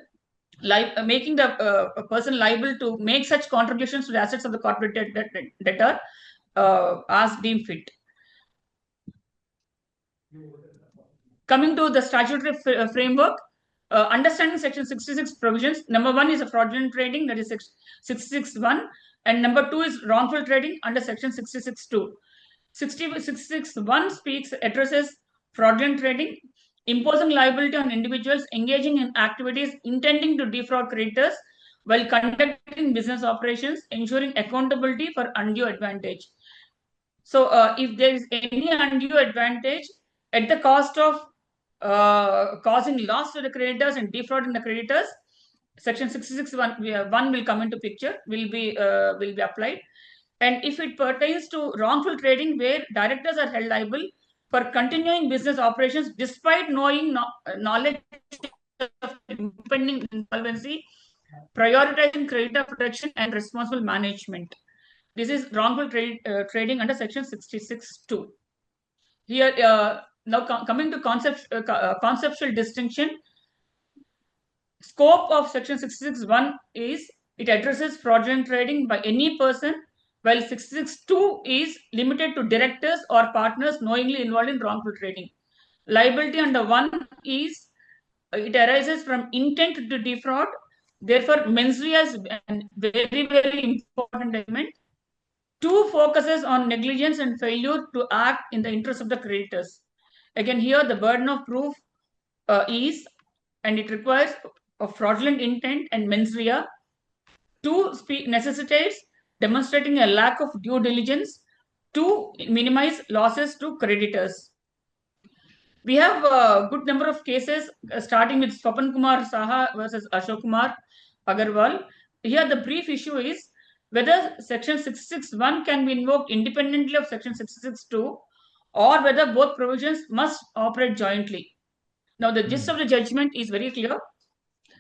making the person liable to make such contributions to the assets of the corporate debtor as deemed fit. Coming to the statutory framework, understanding section 66 provisions, number 1 is a fraudulent trading, that is 66(1), and number 2 is wrongful trading under section 66(2). 66(1) addresses fraudulent trading, imposing liability on individuals engaging in activities intending to defraud creditors while conducting business operations, ensuring accountability for undue advantage. So, if there is any undue advantage at the cost of causing loss to the creditors and defrauding the creditors, section 66(1) will come into picture, will be applied. And if it pertains to wrongful trading, where directors are held liable for continuing business operations despite knowledge of impending insolvency, prioritizing creditor protection and responsible management. This is wrongful trading under section 66(2). Here, now coming to conceptual distinction, scope of section 66(1) is it addresses fraudulent trading by any person, while 66(2) is limited to directors or partners knowingly involved in wrongful trading. Liability under 1 is it arises from intent to defraud. Therefore, mens rea is a very, very important element. 2 focuses on negligence and failure to act in the interest of the creditors. Again, here the burden of proof is, and it requires a fraudulent intent and mens rea. 2 necessitates demonstrating a lack of due diligence to minimize losses to creditors. We have a good number of cases, starting with Swapan Kumar Saha versus Ashok Kumar Agarwal. Here, the brief issue is whether section 66(1) can be invoked independently of section 66(2), or whether both provisions must operate jointly. Now, the gist of the judgment is very clear.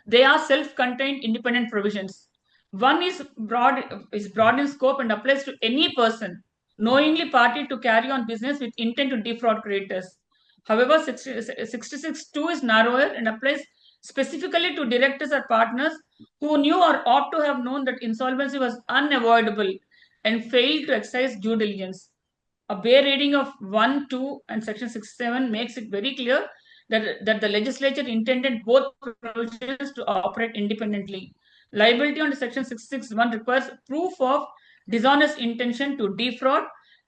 They are self-contained independent provisions. One is broad in scope and applies to any person knowingly party to carry on business with intent to defraud creditors. However, 66(2) is narrower and applies specifically to directors or partners who knew or ought to have known that insolvency was unavoidable and failed to exercise due diligence. A bare reading of 1, 2, and section 67 makes it very clear that the legislature intended both provisions to operate independently. Liability under section 66(1) requires proof of dishonest intention to defraud,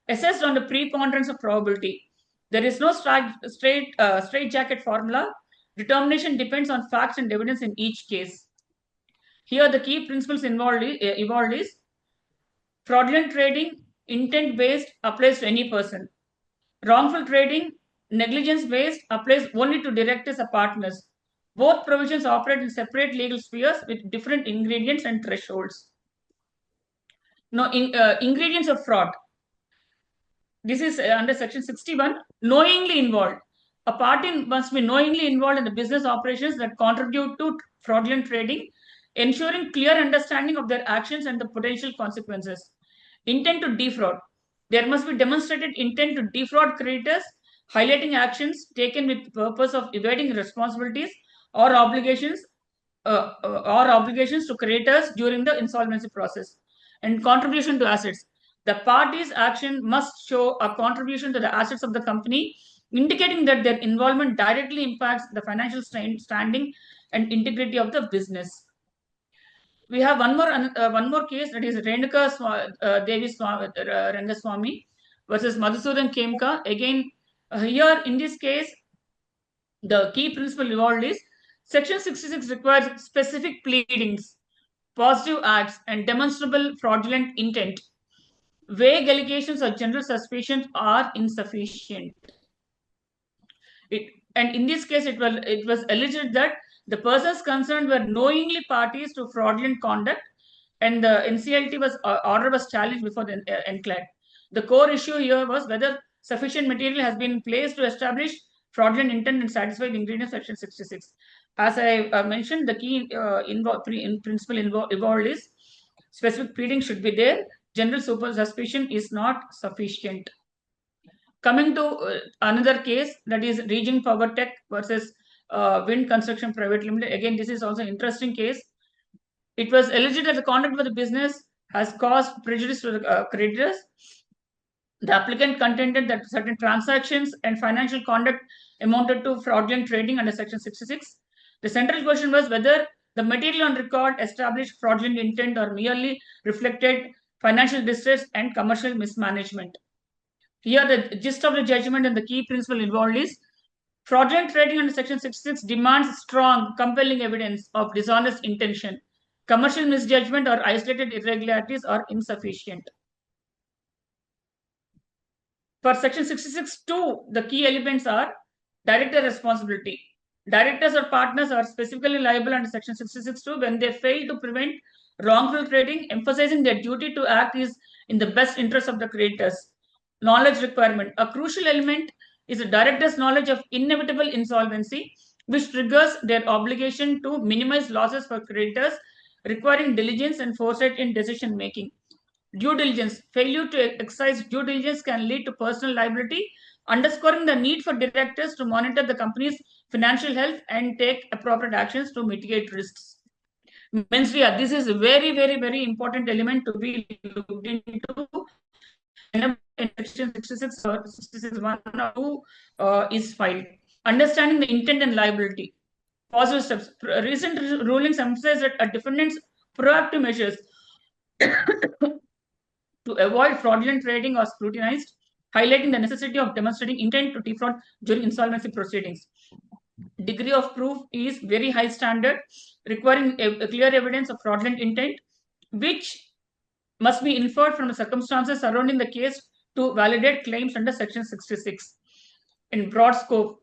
assessed on the preponderance of probability. There is no straitjacket formula. Determination depends on facts and evidence in each case. Here, the key principles involved is fraudulent trading, intent-based, applies to any person. Wrongful trading, negligence-based, applies only to directors or partners. Both provisions operate in separate legal spheres with different ingredients and thresholds. Now, ingredients of fraud. This is under section 61, knowingly involved. A party must be knowingly involved in the business operations that contribute to fraudulent trading, ensuring clear understanding of their actions and the potential consequences. Intent to defraud. There must be demonstrated intent to defraud creditors, highlighting actions taken with the purpose of evading responsibilities or obligations to creditors during the insolvency process. And contribution to assets. The party's action must show a contribution to the assets of the company, indicating that their involvement directly impacts the financial standing and integrity of the business. We have one more case, that is Renuka Devi Rangaswamy versus Madhusudan Kemka. Again, here in this case, the key principle involved is section 66 requires specific pleadings, positive acts, and demonstrable fraudulent intent. Vague allegations or general suspicions are insufficient. And in this case, it was alleged that the persons concerned were knowingly parties to fraudulent conduct, and the NCLT order was challenged before the NCLAT. The core issue here was whether sufficient material has been placed to establish fraudulent intent and satisfy the ingredients of section 66. As I mentioned, the key principle involved is Specific pleading should be there. General super suspicion is not sufficient. Coming to another case, that is Region Power Tech versus Wind Construction Private Limited. Again, this is also an interesting case. It was alleged that the conduct of the business has caused prejudice to the creditors. The applicant contended that certain transactions and financial conduct amounted to fraudulent trading under Section 66. The central question was whether the material on record established fraudulent intent or merely reflected financial distress and commercial mismanagement. Here, the gist of the judgment and the key principle involved is fraudulent trading under Section 66 demands strong, compelling evidence of dishonest intention. Commercial misjudgment or isolated irregularities are insufficient. For Section 66(2), the key elements are director responsibility. Directors or partners are specifically liable under Section 66(2) when they fail to prevent wrongful trading, emphasizing their duty to act is in the best interest of the creditors. Knowledge requirement. A crucial element is a director's knowledge of inevitable insolvency, which triggers their obligation to minimize losses for creditors, requiring diligence and foresight in decision making. Due diligence. Failure to exercise due diligence can lead to personal liability, underscoring the need for directors to monitor the company's financial health and take appropriate actions to mitigate risks. Mens rea. This is a very, very, very important element to be looked into. In Section 66 or 66(1) or 2 is filed. Understanding the intent and liability. Positive steps. Recent rulings emphasize that a defendant's proactive measures to avoid fraudulent trading are scrutinized, highlighting the necessity of demonstrating intent to defraud during insolvency proceedings. Degree of proof is very high standard, requiring a clear evidence of fraudulent intent, which must be inferred from the circumstances surrounding the case to validate claims under Section 66. In broad scope,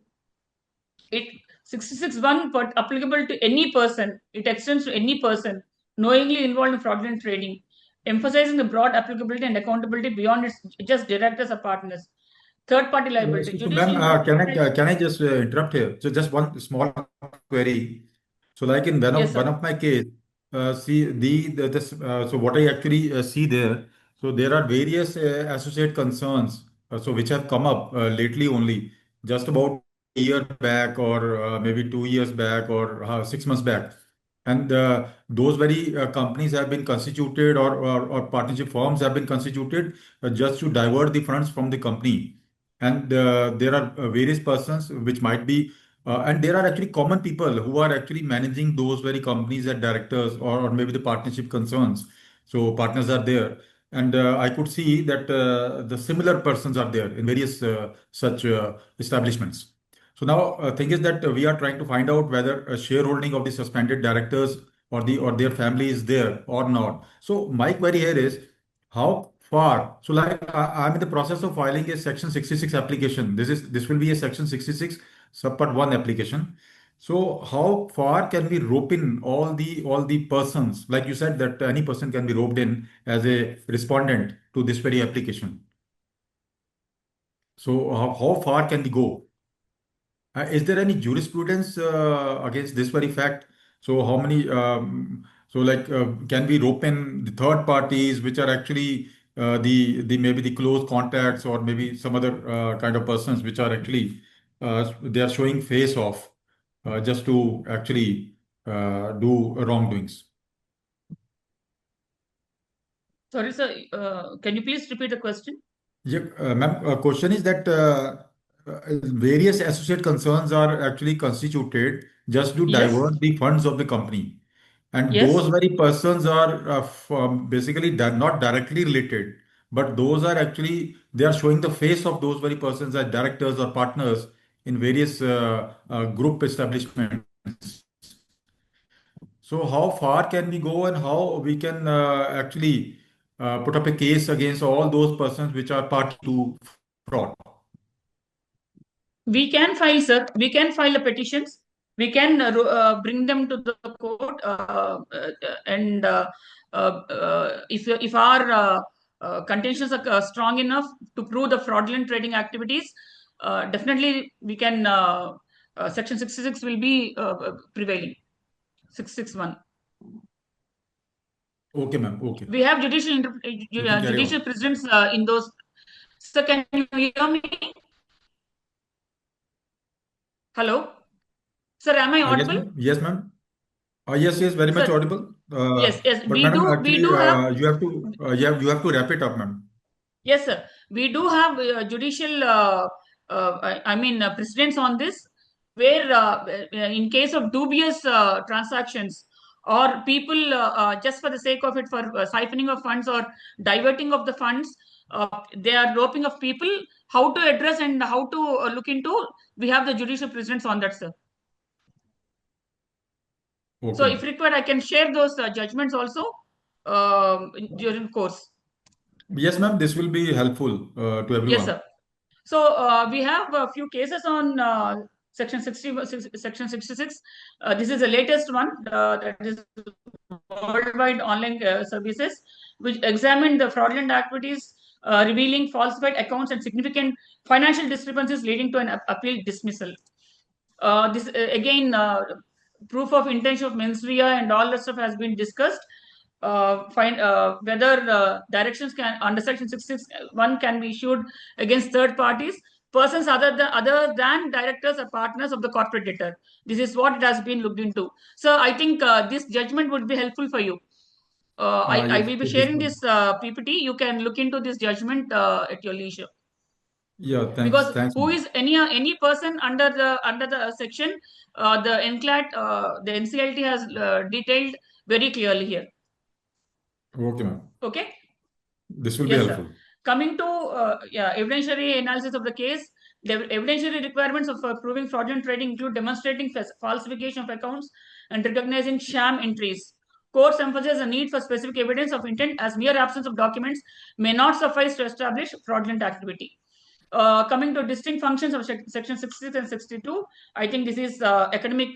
66(1) but applicable to any person, it extends to any person knowingly involved in fraudulent trading, emphasizing the broad applicability and accountability beyond its just directors or partners. Third party liability. So, ma'am, can I just interrupt here? So just one small query. So like in Yes, sir. one of my case, see so what I actually see there. So there are various associate concerns so which have come up lately only, just about a year back or maybe 2 years back or 6 months back. And those very companies have been constituted or partnership firms have been constituted just to divert the funds from the company. And there are various persons which might be and there are actually common people who are actually managing those very companies as directors or maybe the partnership concerns. So partners are there. And I could see that the similar persons are there in various such establishments. So now thing is that we are trying to find out whether a shareholding of the suspended directors or their family is there or not. So my query here is how far? So like I'm in the process of filing a Section 66 application. This will be a Section 66 subpart 1 application. So how far can we rope in all the persons? Like you said that any person can be roped in as a respondent to this very application. So how far can we go? Is there any jurisprudence against this very fact? So how many? Can we rope in the third parties, which are actually the maybe the close contacts or maybe some other kind of persons which are actually they are showing face off just to actually do wrongdoings. Sorry, sir. Can you please repeat the question? Yeah, ma'am, question is that various associate concerns are actually constituted just to Yes. divert the funds of the company. And Yes. those very persons are basically not directly related, but those are actually, they are showing the face of those very persons as directors or partners in various group establishments. So how far can we go and how we can actually put up a case against all those persons which are party to fraud? We can file, sir. We can file a petitions. We can bring them to the court, and if our contentions are strong enough to prove the fraudulent trading activities, definitely we can. Section 66 will be prevailing. 661. Okay, ma'am. Okay. We have judicial precedents in those. So can you hear me? Hello, sir. Am I audible? Yes, ma'am. Yes, very much Sir, audible. yes. But We madam, do. actually, We do have. you have to wrap it up, ma'am. Yes, sir. We do have judicial, precedents on this, where in case of dubious transactions or people just for the sake of it, for siphoning of funds or diverting of the funds, they are roping of people, how to address and how to look into. We have the judicial precedents on that, sir. Okay, So if required, I can share those judgments also during course. yes, ma'am. This will be helpful to everyone. Yes, sir. So we have a few cases on section 66. This is the latest one, that is worldwide online services, which examined the fraudulent activities revealing falsified accounts and significant financial discrepancies leading to an appeal dismissal. This again, proof of intention of mens rea and all that stuff has been discussed. Whether directions can under section 661 can be issued against third parties, persons other than directors or partners of the corporate debtor. This is what it has been looked into. So I think this judgment would be helpful for you. I Yes, will be this sharing one. this PPT. You can look into this judgment at your leisure. Yeah, Because thanks. who is any person under the section, the NCLAT, the NCLT has detailed very clearly here. Okay, ma'am. Okay. This will be helpful. Sir. Coming to evidentiary analysis of the case, the evidentiary requirements of proving fraudulent trading include demonstrating falsification of accounts and recognizing sham entries. Courts emphasize the need for specific evidence of intent, as mere absence of documents may not suffice to establish fraudulent activity. Coming to distinct functions of section 66 and 62, I think this is academic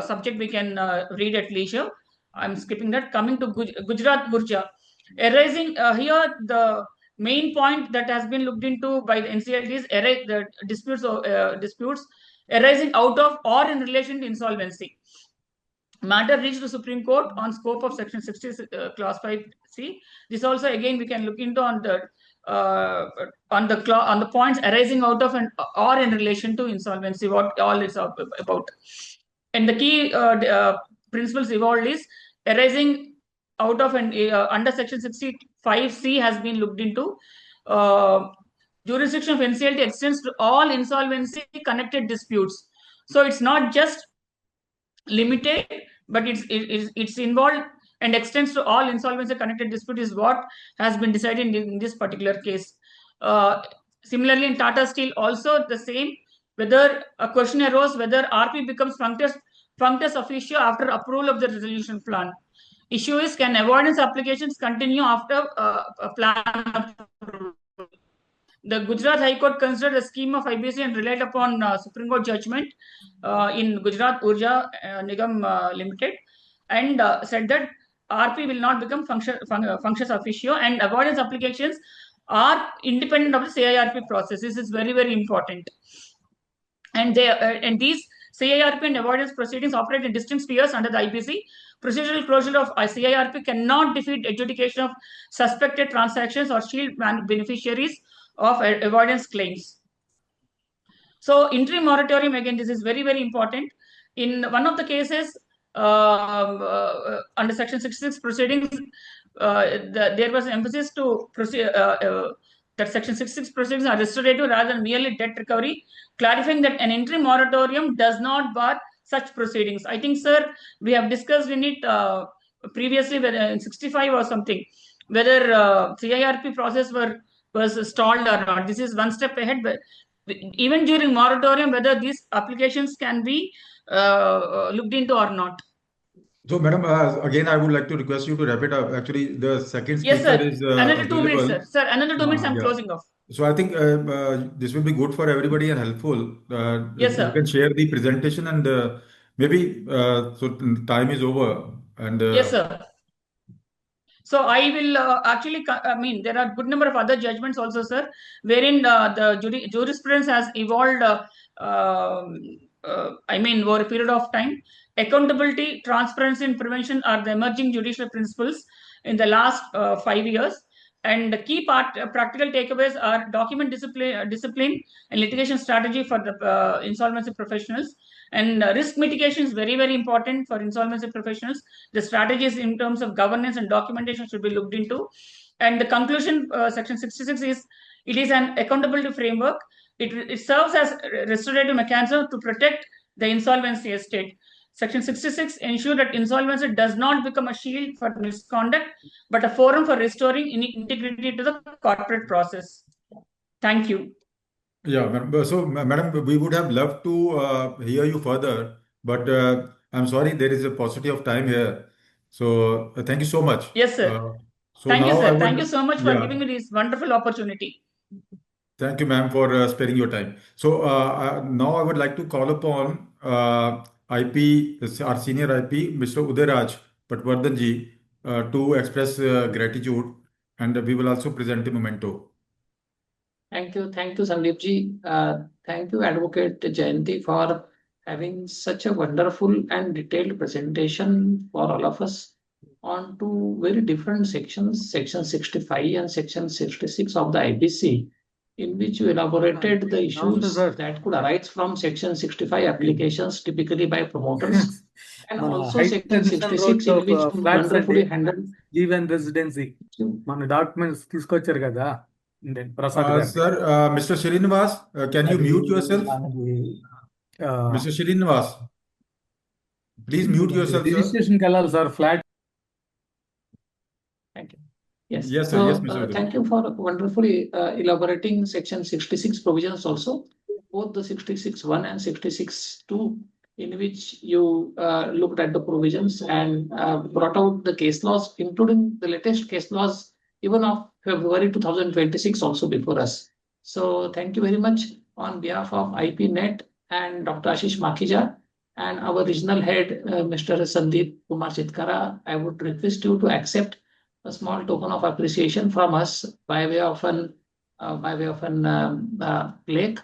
subject we can read at leisure. I'm skipping that. Coming to Gujarat Burja, arising here, the main point that has been looked into by the NCLT is the disputes arising out of or in relation to insolvency. Matter reached the Supreme Court on scope of section 60 clause 5C. This also again we can look into on the points arising out of and or in relation to insolvency, what all is about. And the key principles evolved is arising out of and under section 65C has been looked into. Jurisdiction of NCLT extends to all insolvency connected disputes. So it's not just limited, but it's involved and extends to all insolvency connected dispute is what has been decided in this particular case. Similarly, in Tata Steel also the same, whether a question arose whether RP becomes functus officio after approval of the resolution plan. Issue is, can avoidance applications continue after a plan approval? The Gujarat High Court considered the scheme of IBC and relied upon Supreme Court judgment in Gujarat Urja Nigam Limited, and said that RP will not become functus officio and avoidance applications are independent of the CIRP process. This is very, very important. And these CIRP and avoidance proceedings operate in distinct spheres under the IBC. Procedural closure of CIRP cannot defeat adjudication of suspected transactions or shield beneficiaries of avoidance claims. So interim moratorium, again, this is very, very important. In one of the cases under section 66 proceedings, there was emphasis to proceed that section 66 proceedings are restorative rather than merely debt recovery, clarifying that an interim moratorium does not bar such proceedings. I think, sir, we have discussed in it previously, whether in 65 or something, whether CIRP process was stalled or not. This is one step ahead, but even during moratorium, whether these applications can be looked into or not. So, madam, again, I would like to request you to wrap it up. Actually, the second speaker yes, sir. is another 2 minutes, available. sir. Sir, another 2 minutes, I'm closing off. So I think this will be good for everybody and helpful. Yes, sir. You can share the presentation and maybe so time is over. And yes, sir. So I will actually, there are good number of other judgments also, sir, wherein the jurisprudence has evolved, over a period of time. Accountability, transparency, and prevention are the emerging judicial principles in the last 5 years. And the key practical takeaways are document discipline and litigation strategy for the insolvency professionals. And risk mitigation is very, very important for insolvency professionals. The strategies in terms of governance and documentation should be looked into. And the conclusion, section 66 is, it is an accountability framework. It serves as a restorative mechanism to protect the insolvency estate. Section 66 ensures that insolvency does not become a shield for misconduct, but a forum for restoring integrity to the corporate process. Thank you. Yeah, so madam, we would have loved to hear you further, but I'm sorry, there is a paucity of time here. So thank you so much. Yes, sir. So thank you, now sir. Thank you so much for yeah. giving me this wonderful opportunity. Thank you, ma'am, for sparing your time. So now I would like to call upon IP, our senior IP, Mr. Udayaraj Patwardhan to express gratitude, and we will also present a memento. Thank you, Sandeep ji. Thank you, Advocate Jayanti, for having such a wonderful and detailed presentation for all of us on two very different sections, Section 65 and Section 66 of the IBC, in which you elaborated the issues that could arise from Section 65 applications typically by promoters, and also Section 66 in which you wonderfully handled. Even residency. మన documents తీసుకొచ్చారు కదా ప్రసాద్ గారు. Sir, Mr. Srinivas, can you mute yourself? Mr. Srinivas, please mute yourself, sir. రిజిస్ట్రేషన్కి వెళ్ళాలి sir flat. Thank you. Yes. Yes, sir. So, Yes, Mr. Udayaraj. thank you for wonderfully elaborating Section 66 provisions also, both the 66(1) and 66(2), in which you looked at the provisions and brought out the case laws, including the latest case laws, even of February 2026 also before us. So thank you very much on behalf of IPNet and Dr. Ashish Makhija and our regional head, Mr. Sandeep Kumar Chitkara. I would request you to accept a small token of appreciation from us by way of an plaque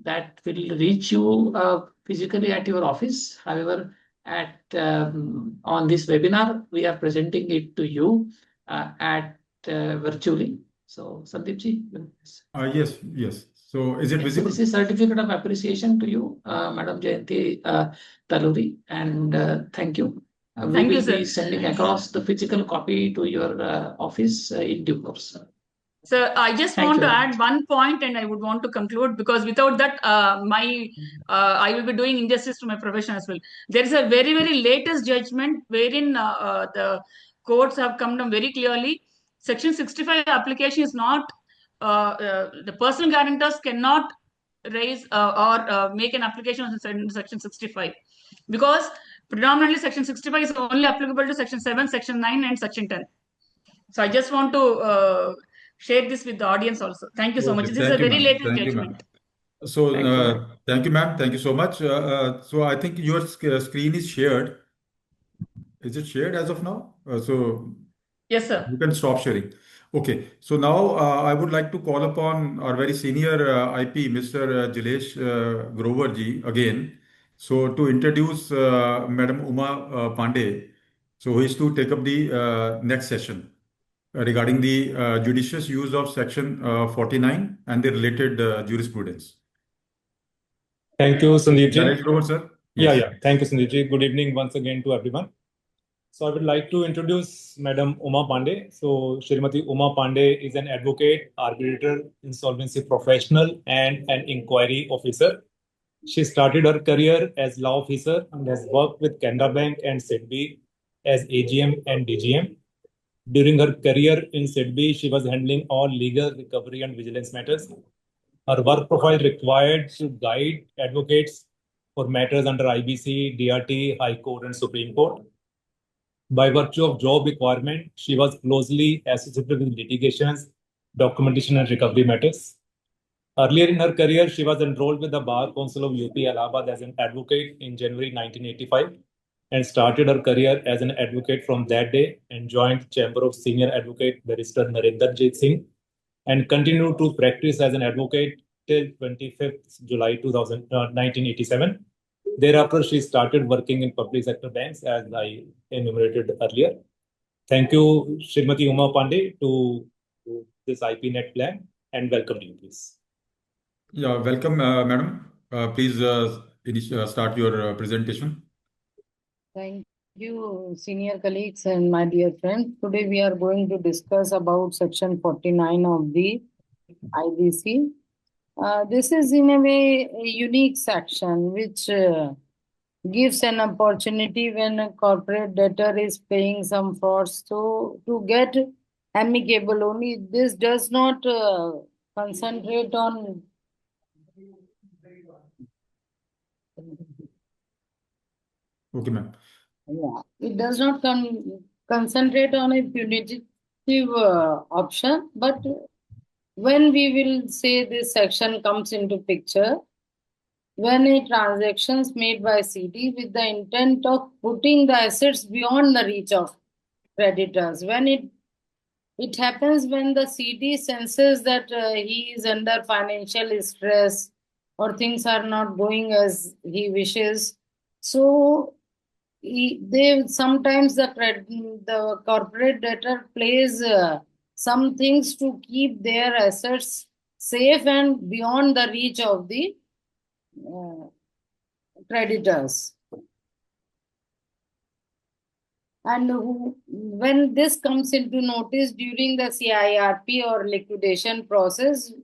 that will reach you physically at your office. However, on this webinar, we are presenting it to you virtually. So, Sandeep ji. Yes. So, is it visible? So this is certificate of appreciation to you, Madam Jayanti Taluri, and thank you. We will be sending across the physical copy to your office in due course. So I just want to add one point, and I would want to conclude, because without that, I will be doing injustice to my profession as well. There is a very, very latest judgment wherein the courts have come down very clearly. Section 65 application is not, the personal guarantors cannot raise or make an application on Section 65, because predominantly Section 65 is only applicable to Section 7, Section 9, and Section 10. So I just want to share this with the audience also. Thank you so much. This is a very latest judgment. So thank you, ma'am. Thank you so much. So I think your screen is shared. Is it shared as of now? Yes, sir. You can stop sharing. Okay. So now I would like to call upon our very senior IP, Mr. Judicious Grover ji again. So to introduce Madam Uma Pandey, so who is to take up the next session regarding the judicious use of Section 49 and the related jurisprudence. Thank you, Sandeep ji. Grover, sir. Yes. Yeah. Thank you, Sandeep ji. Good evening once again to everyone. So I would like to introduce Madam Uma Pandey. So Shrimati Uma Pandey is an advocate, arbitrator, insolvency professional, and an inquiry officer. She started her career as law officer and has worked with Canara Bank and SEDBI as AGM and DGM. During her career in SEDBI, she was handling all legal, recovery, and vigilance matters. Her work profile required to guide advocates for matters under IBC, DRT, High Court, and Supreme Court. By virtue of job requirement, she was closely associated with litigations, documentation, and recovery matters. Earlier in her career, she was enrolled with the Bar Council of UP Allahabad as an advocate in January 1985 and started her career as an advocate from that day and joined Chamber of Senior Advocate Barrister Narendrajit Singh and continued to practice as an advocate till 25th July 1987. Thereafter, she started working in public sector banks, as I enumerated earlier. Thank you, Srimati Uma Pandey, to this IPNet plan, and welcome to you, please. Yeah, welcome, madam. Please start your presentation. Thank you, senior colleagues and my dear friends. Today we are going to discuss about section 49 of the IBC. This is in a way a unique section which gives an opportunity when a corporate debtor is paying some frauds to get amicable only. This does not concentrate on Okay, ma'am. Yeah, it does not concentrate on a punitive option, but when we will say this section comes into picture, when a transactions made by CD with the intent of putting the assets beyond the reach of creditors, when it happens when the CD senses that he is under financial stress or things are not going as he wishes, so they sometimes the corporate debtor plays some things to keep their assets safe and beyond the reach of the creditors. And when this comes into notice during the CIRP or liquidation process,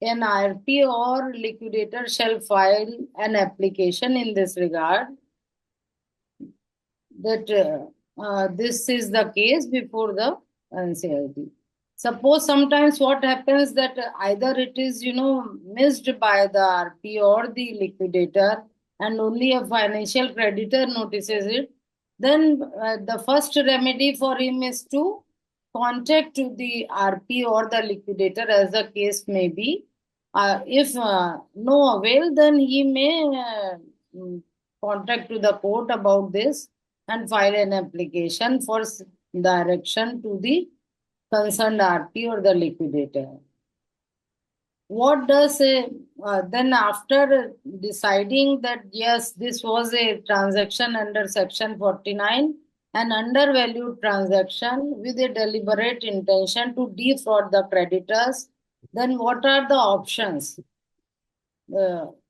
an IRP or liquidator shall file an application in this regard that this is the case before the NCLT. Suppose sometimes what happens that either it is, missed by the RP or the liquidator and only a financial creditor notices it, then the first remedy for him is to contact to the RP or the liquidator as the case may be. If no avail, then he may contact to the court about this and file an application for direction to the concerned RP or the liquidator. What does then after deciding that yes, this was a transaction under section 49, an undervalued transaction with a deliberate intention to defraud the creditors, then what are the options?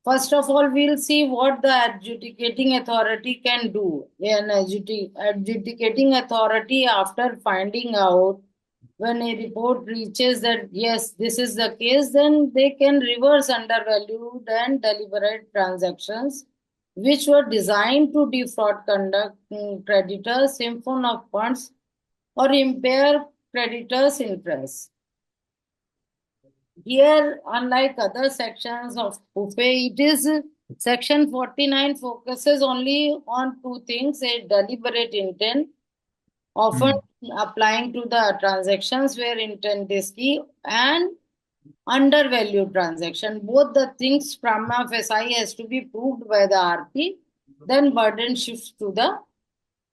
First of all, we'll see what the adjudicating authority can do. An adjudicating authority, after finding out when a report reaches that yes, this is the case, then they can reverse undervalued and deliberate transactions which were designed to defraud creditors, siphon of funds, or impair creditors' interests. Here, unlike other sections of PUFE, it is section 49 focuses only on two things: a deliberate intent, often applying to the transactions where intent is key, and undervalued transaction. Both the things prima facie has to be proved by the RP, then burden shifts to the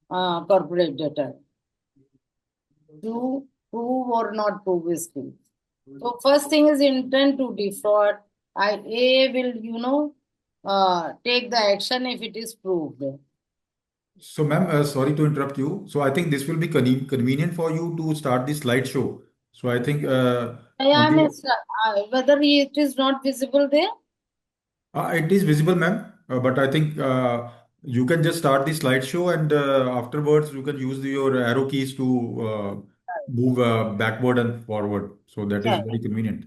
corporate debtor to prove or not prove is key. So first thing is intent to defraud. A will, take the action if it is proved. So, ma'am, sorry to interrupt you. So, I think this will be convenient for you to start the slideshow. So, I think Whether it is not visible there? It is visible, ma'am. But I think you can just start the slideshow, and afterwards you can use your arrow keys to move backward and forward. So that is very convenient.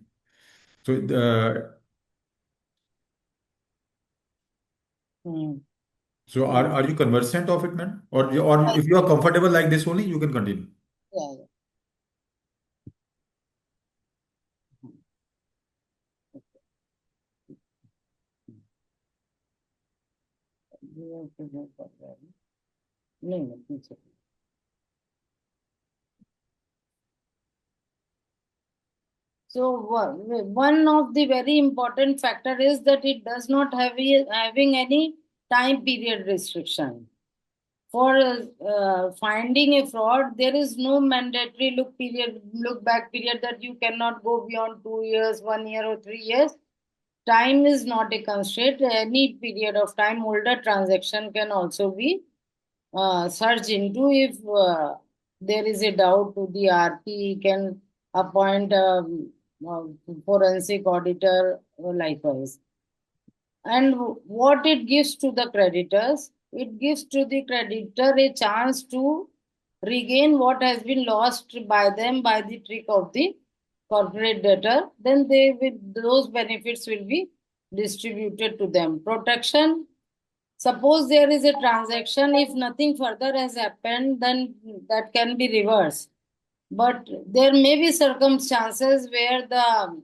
So so are you conversant of it, ma'am? Or if you are comfortable like this only, you can continue. Yeah. So one of the very important factor is that it does not having any time period restriction. For finding a fraud, there is no mandatory look back period that you cannot go beyond 2 years, 1 year, or 3 years. time is not a constraint. Any period of time, older transaction can also be searched into. If there is a doubt to the RP, can appoint a forensic auditor likewise. And what it gives to the creditors, it gives to the creditor a chance to regain what has been lost by them by the trick of the corporate debtor. Then those benefits will be distributed to them. Protection. Suppose there is a transaction, if nothing further has happened, then that can be reversed. But there may be circumstances where the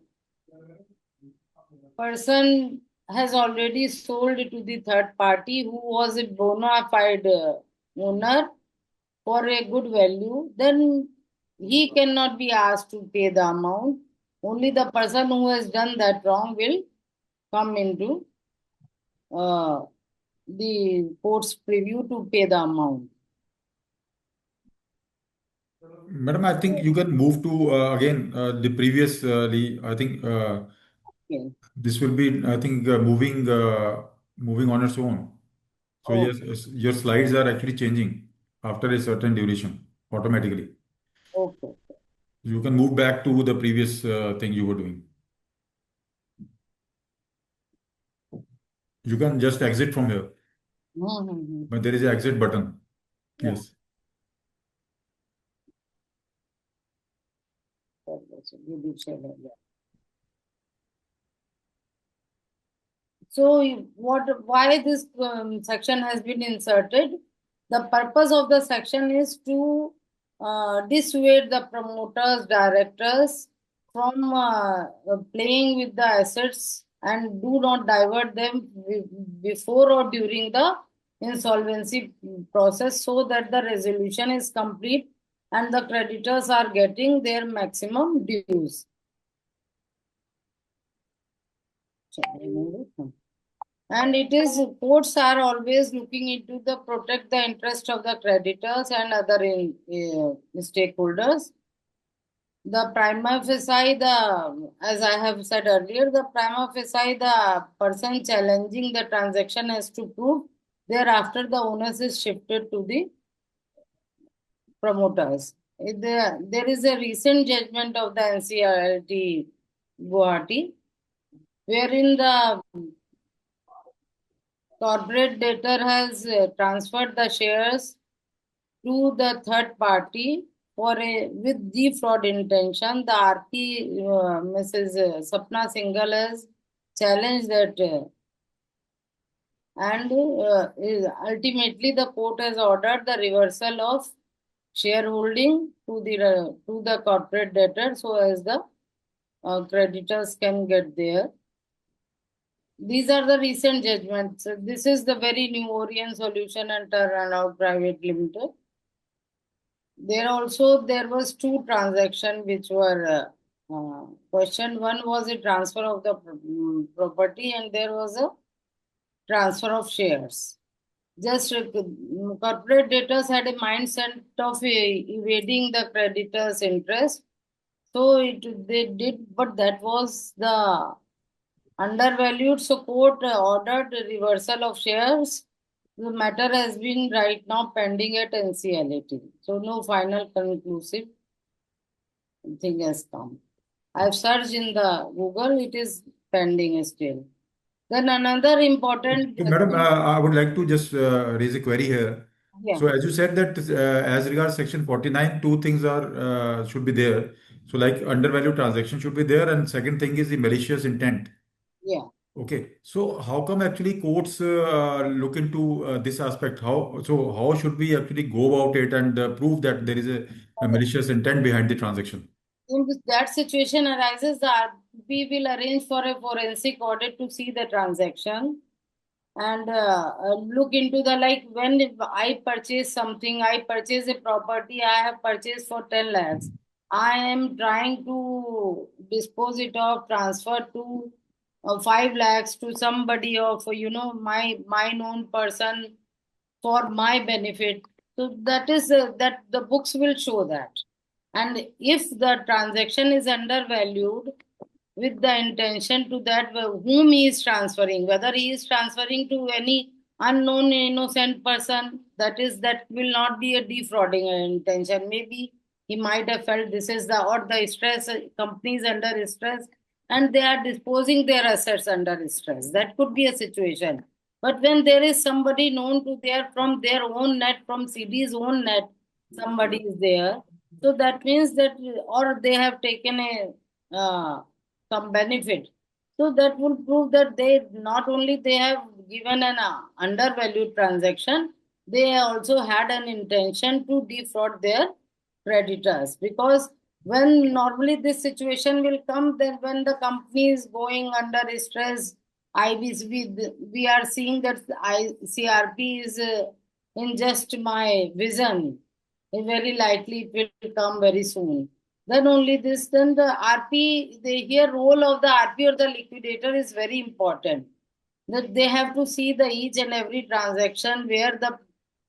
person has already sold to the third party who was a bona fide owner for a good value, then he cannot be asked to pay the amount. Only the person who has done that wrong will come into the court's preview to pay the amount. Madam, I think you can move to again the previous. I think Okay. this will be, I think, moving on its own. So Oh. yes, your slides are actually changing after a certain duration automatically. Okay. You can move back to the previous thing you were doing. You can just exit from here, but there is an exit button. Yeah. Yes. So why this section has been inserted? The purpose of the section is to dissuade the promoters, directors from playing with the assets and do not divert them before or during the insolvency process, so that the resolution is complete and the creditors are getting their maximum dues. And it is, courts are always looking into the protect the interest of the creditors and other stakeholders. The prima facie, as I have said earlier, the prima facie, the person challenging the transaction has to prove. Thereafter, the onus is shifted to the promoters. There is a recent judgment of the NCLT Guwahati, wherein the corporate debtor has transferred the shares to the third party with defraud intention. The RP, Mrs. Sapna Singhal, has challenged that, and ultimately the court has ordered the reversal of shareholding to the corporate debtor, so as the creditors can get there. These are the recent judgments. This is the very new Orient Solution and Turnaround Private Limited. There was two transactions which were questioned. One was a transfer of the property, and there was a transfer of shares. Just corporate debtors had a mindset of evading the creditors' interest. So they did, but that was the undervalued. So court ordered reversal of shares. The matter has been right now pending at NCLT. So no final conclusive thing has come. I've searched in the Google, it is pending still. Then another important... So, Madam, I would like to just raise a query here. Yeah. So as you said that as regards section 49, two things are should be there. So like undervalued transaction should be there, and second thing is the malicious intent. Yeah. Okay, so how come actually courts look into this aspect? How should we actually go about it and prove that there is a malicious intent behind the transaction? In that situation arises, the RP will arrange for a forensic audit to see the transaction and look into the, like, when I purchase something, I purchase a property, I have purchased for 10 lakhs. I am trying to dispose it off, transfer to 5 lakhs to somebody of, my known person for my benefit. So that is that the books will show that. And if the transaction is undervalued, with the intention to that whom he is transferring, whether he is transferring to any unknown innocent person, that will not be a defrauding intention. Maybe he might have felt this is the stress, companies under stress, and they are disposing their assets under stress. That could be a situation. But when there is somebody known to from their own net, from CD's own net, somebody is there, so that means that, or they have taken some benefit. So that will prove that they not only they have given an undervalued transaction, they also had an intention to defraud their creditors. Because when normally this situation will come, then when the company is going under stress, we are seeing that CRP is in just my vision. Very likely it will come very soon. Then only this, then the RP, the here role of the RP or the liquidator is very important. That they have to see the each and every transaction where the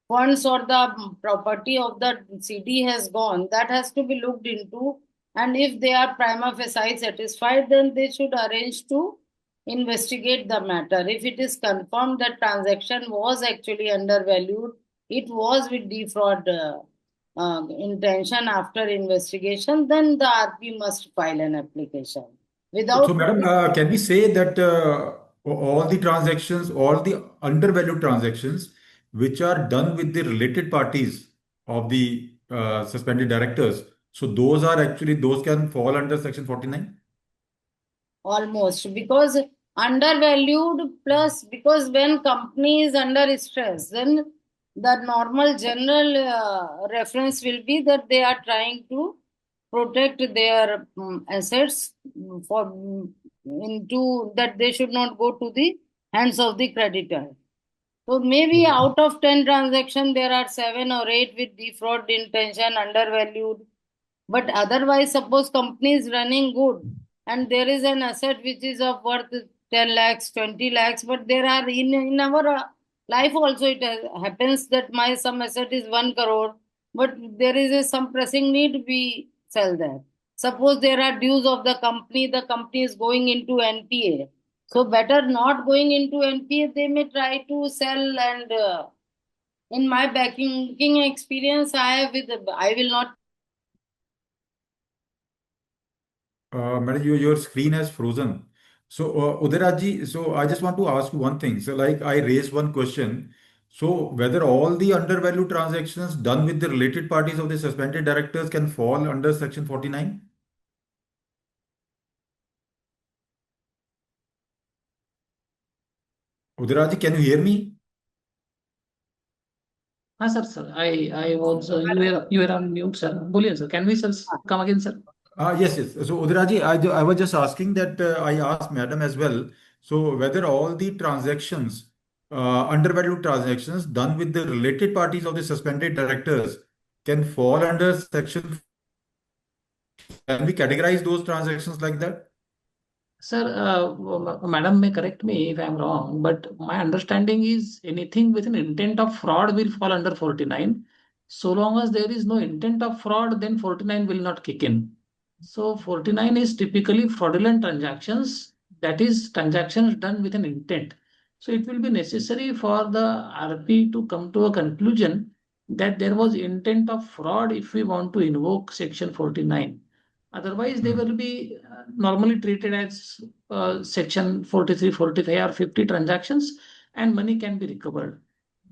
funds or the property of the CD has gone. That has to be looked into. And if they are prima facie satisfied, then they should arrange to investigate the matter. If it is confirmed that transaction was actually undervalued, it was with defraud intention after investigation, then the RP must file an application. Without So, madam, can we say that all the transactions, all the undervalued transactions, which are done with the related parties of the suspended directors, so those can fall under Section 49? almost, because undervalued plus, because when company is under stress, then the normal general reference will be that they are trying to protect their assets into that they should not go to the hands of the creditor. So maybe out of 10 transactions, there are 7 or 8 with defraud intention, undervalued. But otherwise, suppose company is running good and there is an asset which is of worth 10 lakhs, 20 lakhs, but there are in our life also it happens that my some asset is 1 crore, but there is some pressing need, we sell that. Suppose there are dues of the company is going into NPA. So better not going into NPA, they may try to sell. And in my banking experience, I will not. Madam, your screen has frozen. So, Udayraji, so I just want to ask you one thing. So, like I raised one question. So, whether all the undervalued transactions done with the related parties of the suspended directors can fall under Section 49? Udayraji, can you hear me? Sir. I was you were on mute, sir. Boliye, sir. Can we, sir, come again, sir? Yes. So, Udayraji, I was just asking that I asked Madam as well. So, whether all the transactions, undervalued transactions done with the related parties of the suspended directors can fall under Section. Can we categorize those transactions like that? Sir, madam may correct me if I'm wrong, but my understanding is anything with an intent of fraud will fall under 49. So long as there is no intent of fraud, then 49 will not kick in. So 49 is typically fraudulent transactions, that is transactions done with an intent. So it will be necessary for the RP to come to a conclusion that there was intent of fraud if we want to invoke Section 49. Otherwise, they will be normally treated as Section 43, 45 or 50 transactions and money can be recovered.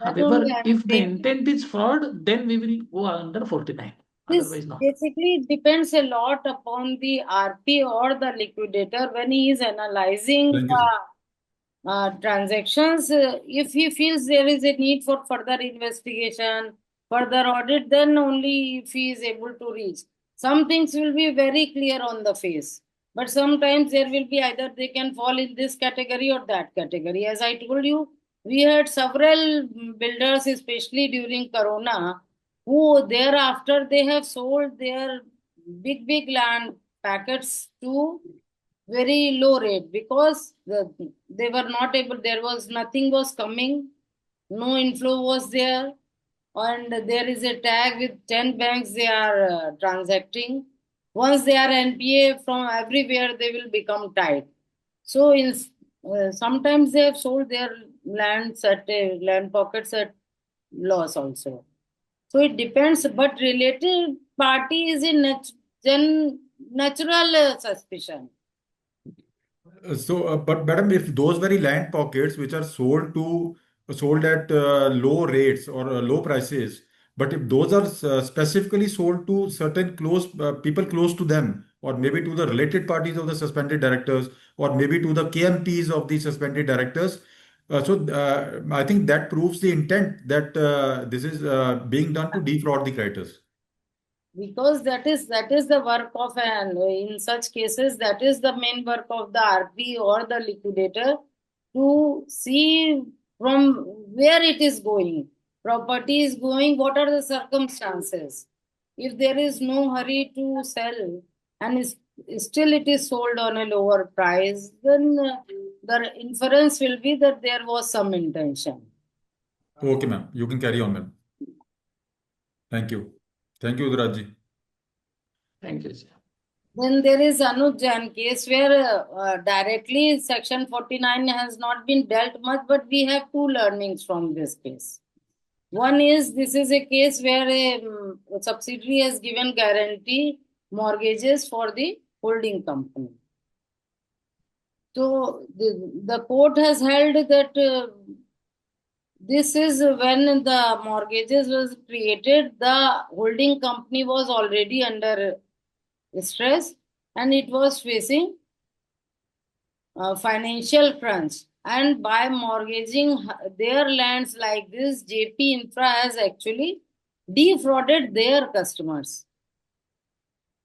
However, if the intent is fraud, then we will go under 49. This basically depends a lot upon the RP or the liquidator when he is analyzing the transactions. If he feels there is a need for further investigation, further audit, then only if he is able to reach. Some things will be very clear on the face, but sometimes there will be either they can fall in this category or that category. As I told you, we had several builders, especially during Corona, who thereafter they have sold their big land packets to very low rate because they were not able, nothing was coming, no inflow was there, and there is a tag with 10 banks they are transacting. Once they are NPA from everywhere, they will become tight. So sometimes they have sold their land pockets at loss also. So it depends, but related party is in natural suspicion. But madam, if those very land pockets which are sold at low rates or low prices, but if those are specifically sold to certain close people close to them, or maybe to the related parties of the suspended directors, or maybe to the KMPs of the suspended directors, I think that proves the intent that this is being done to defraud the creditors. Because that is the work of in such cases, that is the main work of the RP or the liquidator, to see from where it is going, property is going, what are the circumstances. If there is no hurry to sell and still it is sold on a lower price, then the inference will be that there was some intention. Okay, ma'am. You can carry on, ma'am. Thank you. Thank you, Udaraji. Thank you, sir. Then there is Anuj Jain case where directly Section 49 has not been dealt much, but we have two learnings from this case. One is, this is a case where a subsidiary has given guarantee mortgages for the holding company. So the court has held that this is when the mortgages was created, the holding company was already under stress and it was facing financial crunch. And by mortgaging their lands like this, JP Infra has actually defrauded their customers,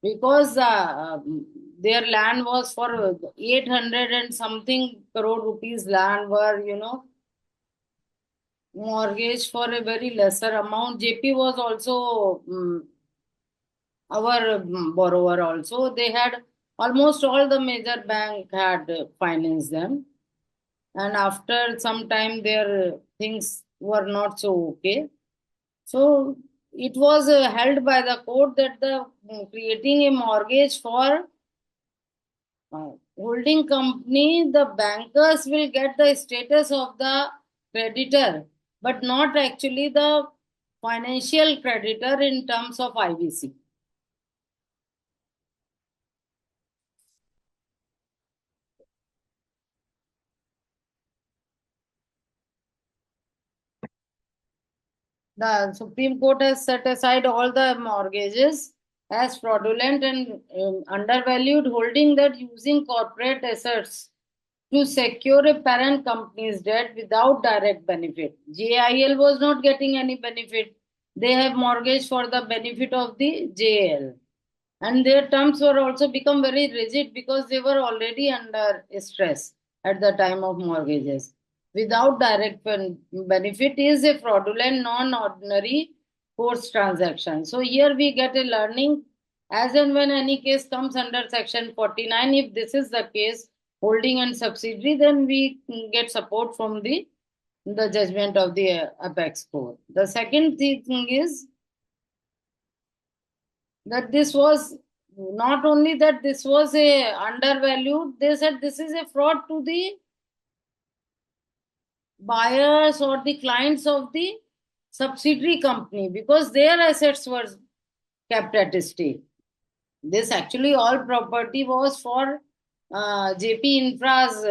because their land was for 800 and something crore rupees land were, mortgaged for a very lesser amount. JP was also our borrower also. They had almost all the major bank had financed them, and after some time their things were not so okay. So it was held by the court that the creating a mortgage for holding company, the bankers will get the status of the creditor, but not actually the financial creditor in terms of IBC. The Supreme Court has set aside all the mortgages as fraudulent and undervalued, holding that using corporate assets to secure a parent company's debt without direct benefit. JIL was not getting any benefit. They have mortgage for the benefit of the JIL. And their terms were also become very rigid because they were already under stress at the time of mortgages. Without direct benefit is a fraudulent, non-ordinary course transaction. So here we get a learning, as and when any case comes under Section 49, if this is the case, holding and subsidiary, then we get support from the judgment of the apex court. The second thing is that this was not only that this was a undervalued, they said this is a fraud to the buyers or the clients of the subsidiary company, because their assets were kept at stake. This actually all property was for JP Infra's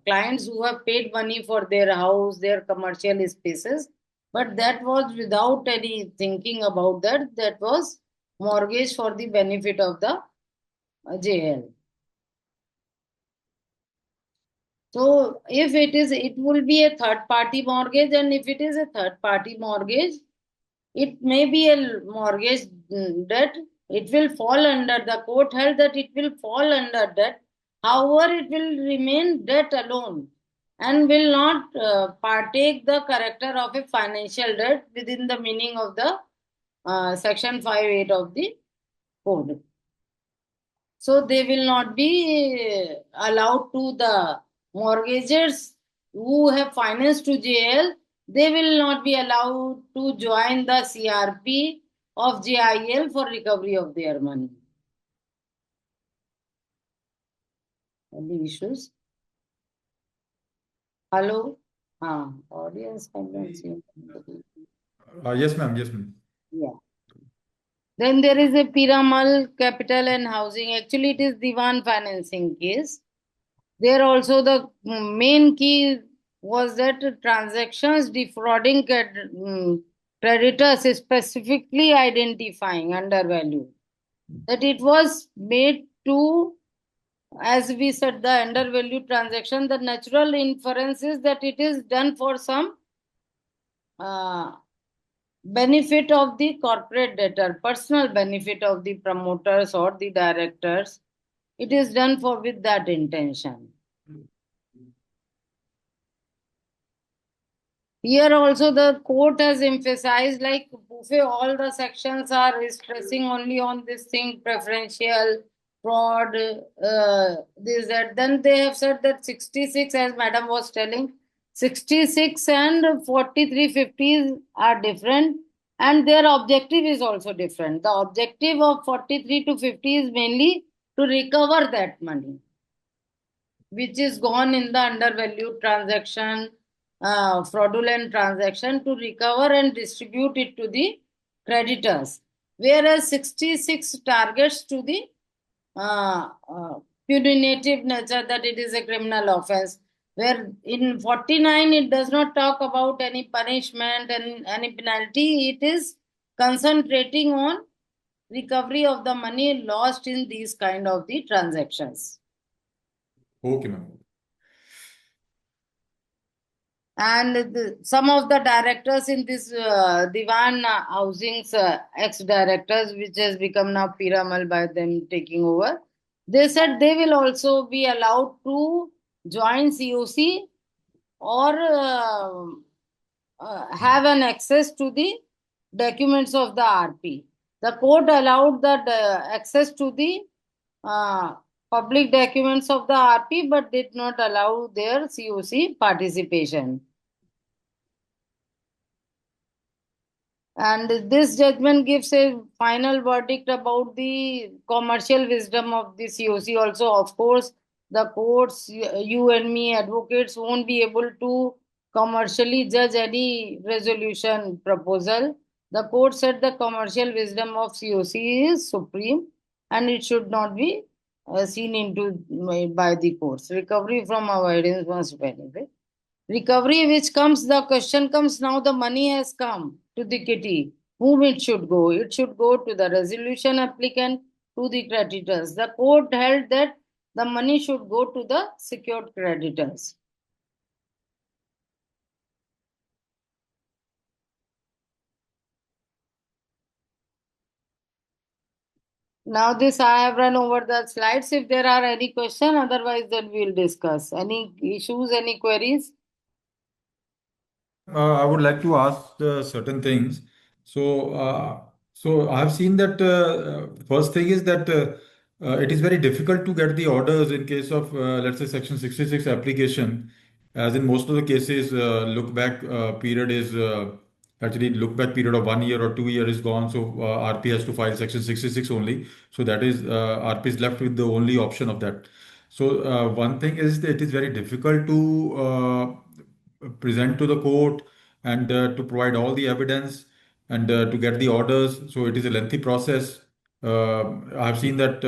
clients who have paid money for their house, their commercial spaces, but that was without any thinking about that. That was mortgage for the benefit of the JL. So if it is, it will be a third party mortgage, and if it is a third party mortgage, it may be a mortgage debt. It will fall under, the court held that it will fall under debt. However, it will remain debt alone and will not partake the character of a financial debt within the meaning of the Section 5(8) of the code. So they will not be allowed to the mortgagers who have financed to JL, they will not be allowed to join the CRP of JIL for recovery of their money. the issues. Hello? Audience can see. Yes, ma'am. Yes, ma'am. Yeah. Then there is a Piramal Capital and Housing. Actually, it is Divan financing case. There also the main key was that transactions defrauding creditors, specifically identifying undervalue, that it was made to, as we said, the undervalue transaction. The natural inference is that it is done for some benefit of the corporate debtor, personal benefit of the promoters or the directors. It is done for with that intention. Here also the court has emphasized, like buffet, all the sections are stressing only on this thing, preferential, fraud, this, that. Then they have said that 66, as madam was telling, 66 and 4350 are different, and their objective is also different. The objective of 43 to 50 is mainly to recover that money, which is gone in the undervalued transaction, fraudulent transaction, to recover and distribute it to the creditors. Whereas 66 targets to the punitive nature, that it is a criminal offense. Where in 49, it does not talk about any punishment and any penalty. It is concentrating on recovery of the money lost in these kind of the transactions. Okay, ma'am. And some of the directors in this Divan Housing's ex-directors, which has become now Piramal by them taking over, they said they will also be allowed to join COC or have an access to the documents of the RP. The court allowed the access to the public documents of the RP, but did not allow their COC participation. And this judgment gives a final verdict about the commercial wisdom of the COC also. Of course, the courts, you and me, advocates, won't be able to commercially judge any resolution proposal. The court said the commercial wisdom of COC is supreme and it should not be seen into by the courts. Recovery from avoidance must benefit. Recovery which comes, the question comes now, the money has come to the kitty. Whom it should go? It should go to the resolution applicant, to the creditors. The court held that the money should go to the secured creditors. Now this I have run over the slides. If there are any questions, otherwise then we'll discuss. Any issues, any queries? I would like to ask certain things. So I have seen that first thing is that it is very difficult to get the orders in case of, let's say, Section 66 application. As in most of the cases, look back period is actually look back period of 1 year or 2 year is gone. So RP has to file Section 66 only. So that is RP is left with the only option of that. So one thing is that it is very difficult to present to the court and to provide all the evidence and to get the orders. So it is a lengthy process. I've seen that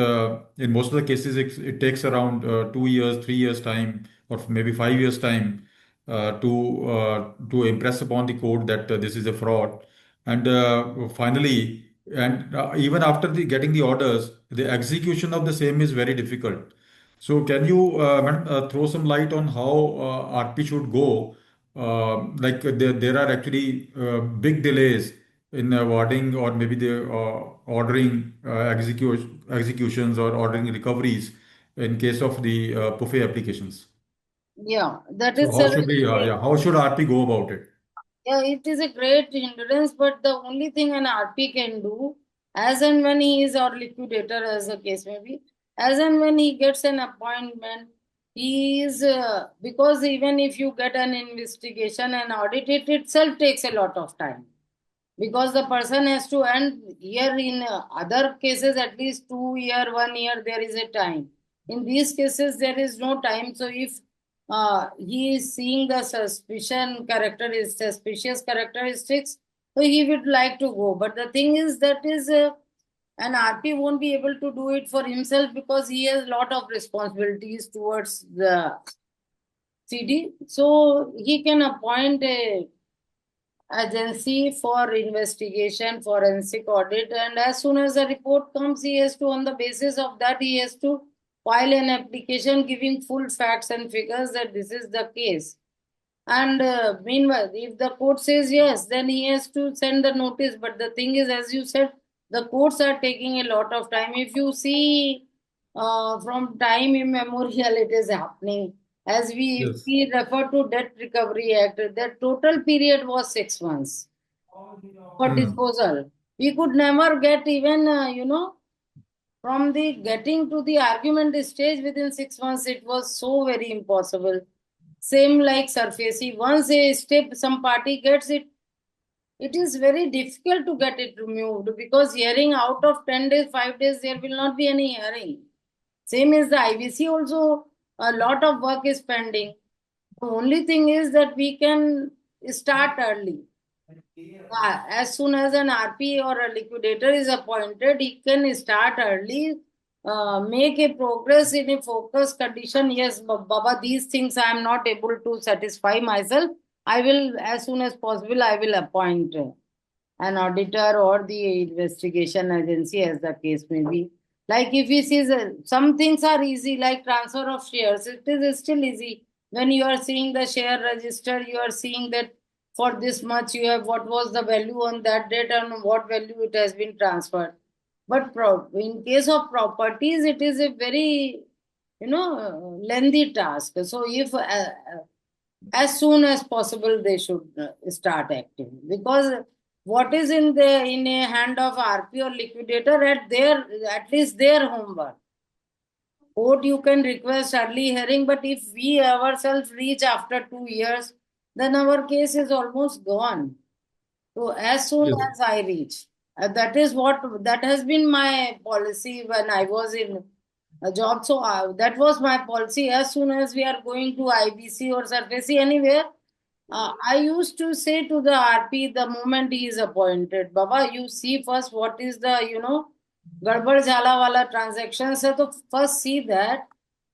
in most of the cases it takes around 2 years, 3 years time, or maybe 5 years time to impress upon the court that this is a fraud. And finally, and even after the getting the orders, the execution of the same is very difficult. So can you madam, throw some light on how RP should go? Like there are actually big delays in awarding or maybe the ordering executions or ordering recoveries in case of the PUFE applications. Yeah, that So is how should we, great. how should RP go about it? Yeah, it is a great hindrance, but the only thing an RP can do, as and when he is or liquidator, as the case may be, as and when he gets an appointment, he is, because even if you get an investigation and audit, it itself takes a lot of time. Because the person has to, and here in other cases, at least 2 year, 1 year, there is a time. In these cases, there is no time. So if he is seeing the suspicious characteristics, so he would like to go. But the thing is that is an RP won't be able to do it for himself because he has a lot of responsibilities towards the CD. So he can appoint a agency for investigation, forensic audit, and as soon as the report comes, he has to, on the basis of that, he has to file an application giving full facts and figures that this is the case. And meanwhile, if the court says yes, then he has to send the notice. But the thing is, as you said, the courts are taking a lot of time. If you see from time immemorial, it is happening. As if Yes. we refer to Debt Recovery Act, the total period was 6 months for disposal. We could never get even, from the getting to the argument stage within 6 months, it was so very impossible. Same like surface. Once a step some party gets it, it is very difficult to get it removed because hearing out of 10 days, 5 days, there will not be any hearing. Same as the IBC also, a lot of work is pending. The only thing is that we can start early. As soon as an RP or a liquidator is appointed, he can start early, make a progress in a focus condition. Yes, Baba, these things I am not able to satisfy myself. I will, as soon as possible, I will appoint an auditor or the investigation agency, as the case may be. Like if he sees some things are easy, like transfer of shares, it is still easy. When you are seeing the share register, you are seeing that for this much you have, what was the value on that date and what value it has been transferred. But in case of properties, it is a very, lengthy task. So if as soon as possible they should start acting, because what is in a hand of RP or liquidator at least their homework. Court you can request early hearing, but if we ourselves reach after 2 years, then our case is almost gone. So as soon Yes. as I reach, that has been my policy when I was in a job. So that was my policy. As soon as we are going to IBC or surface anywhere, I used to say to the RP the moment he is appointed, Baba, you see first what is the, Gadbad Jala wala transactions. So first see that,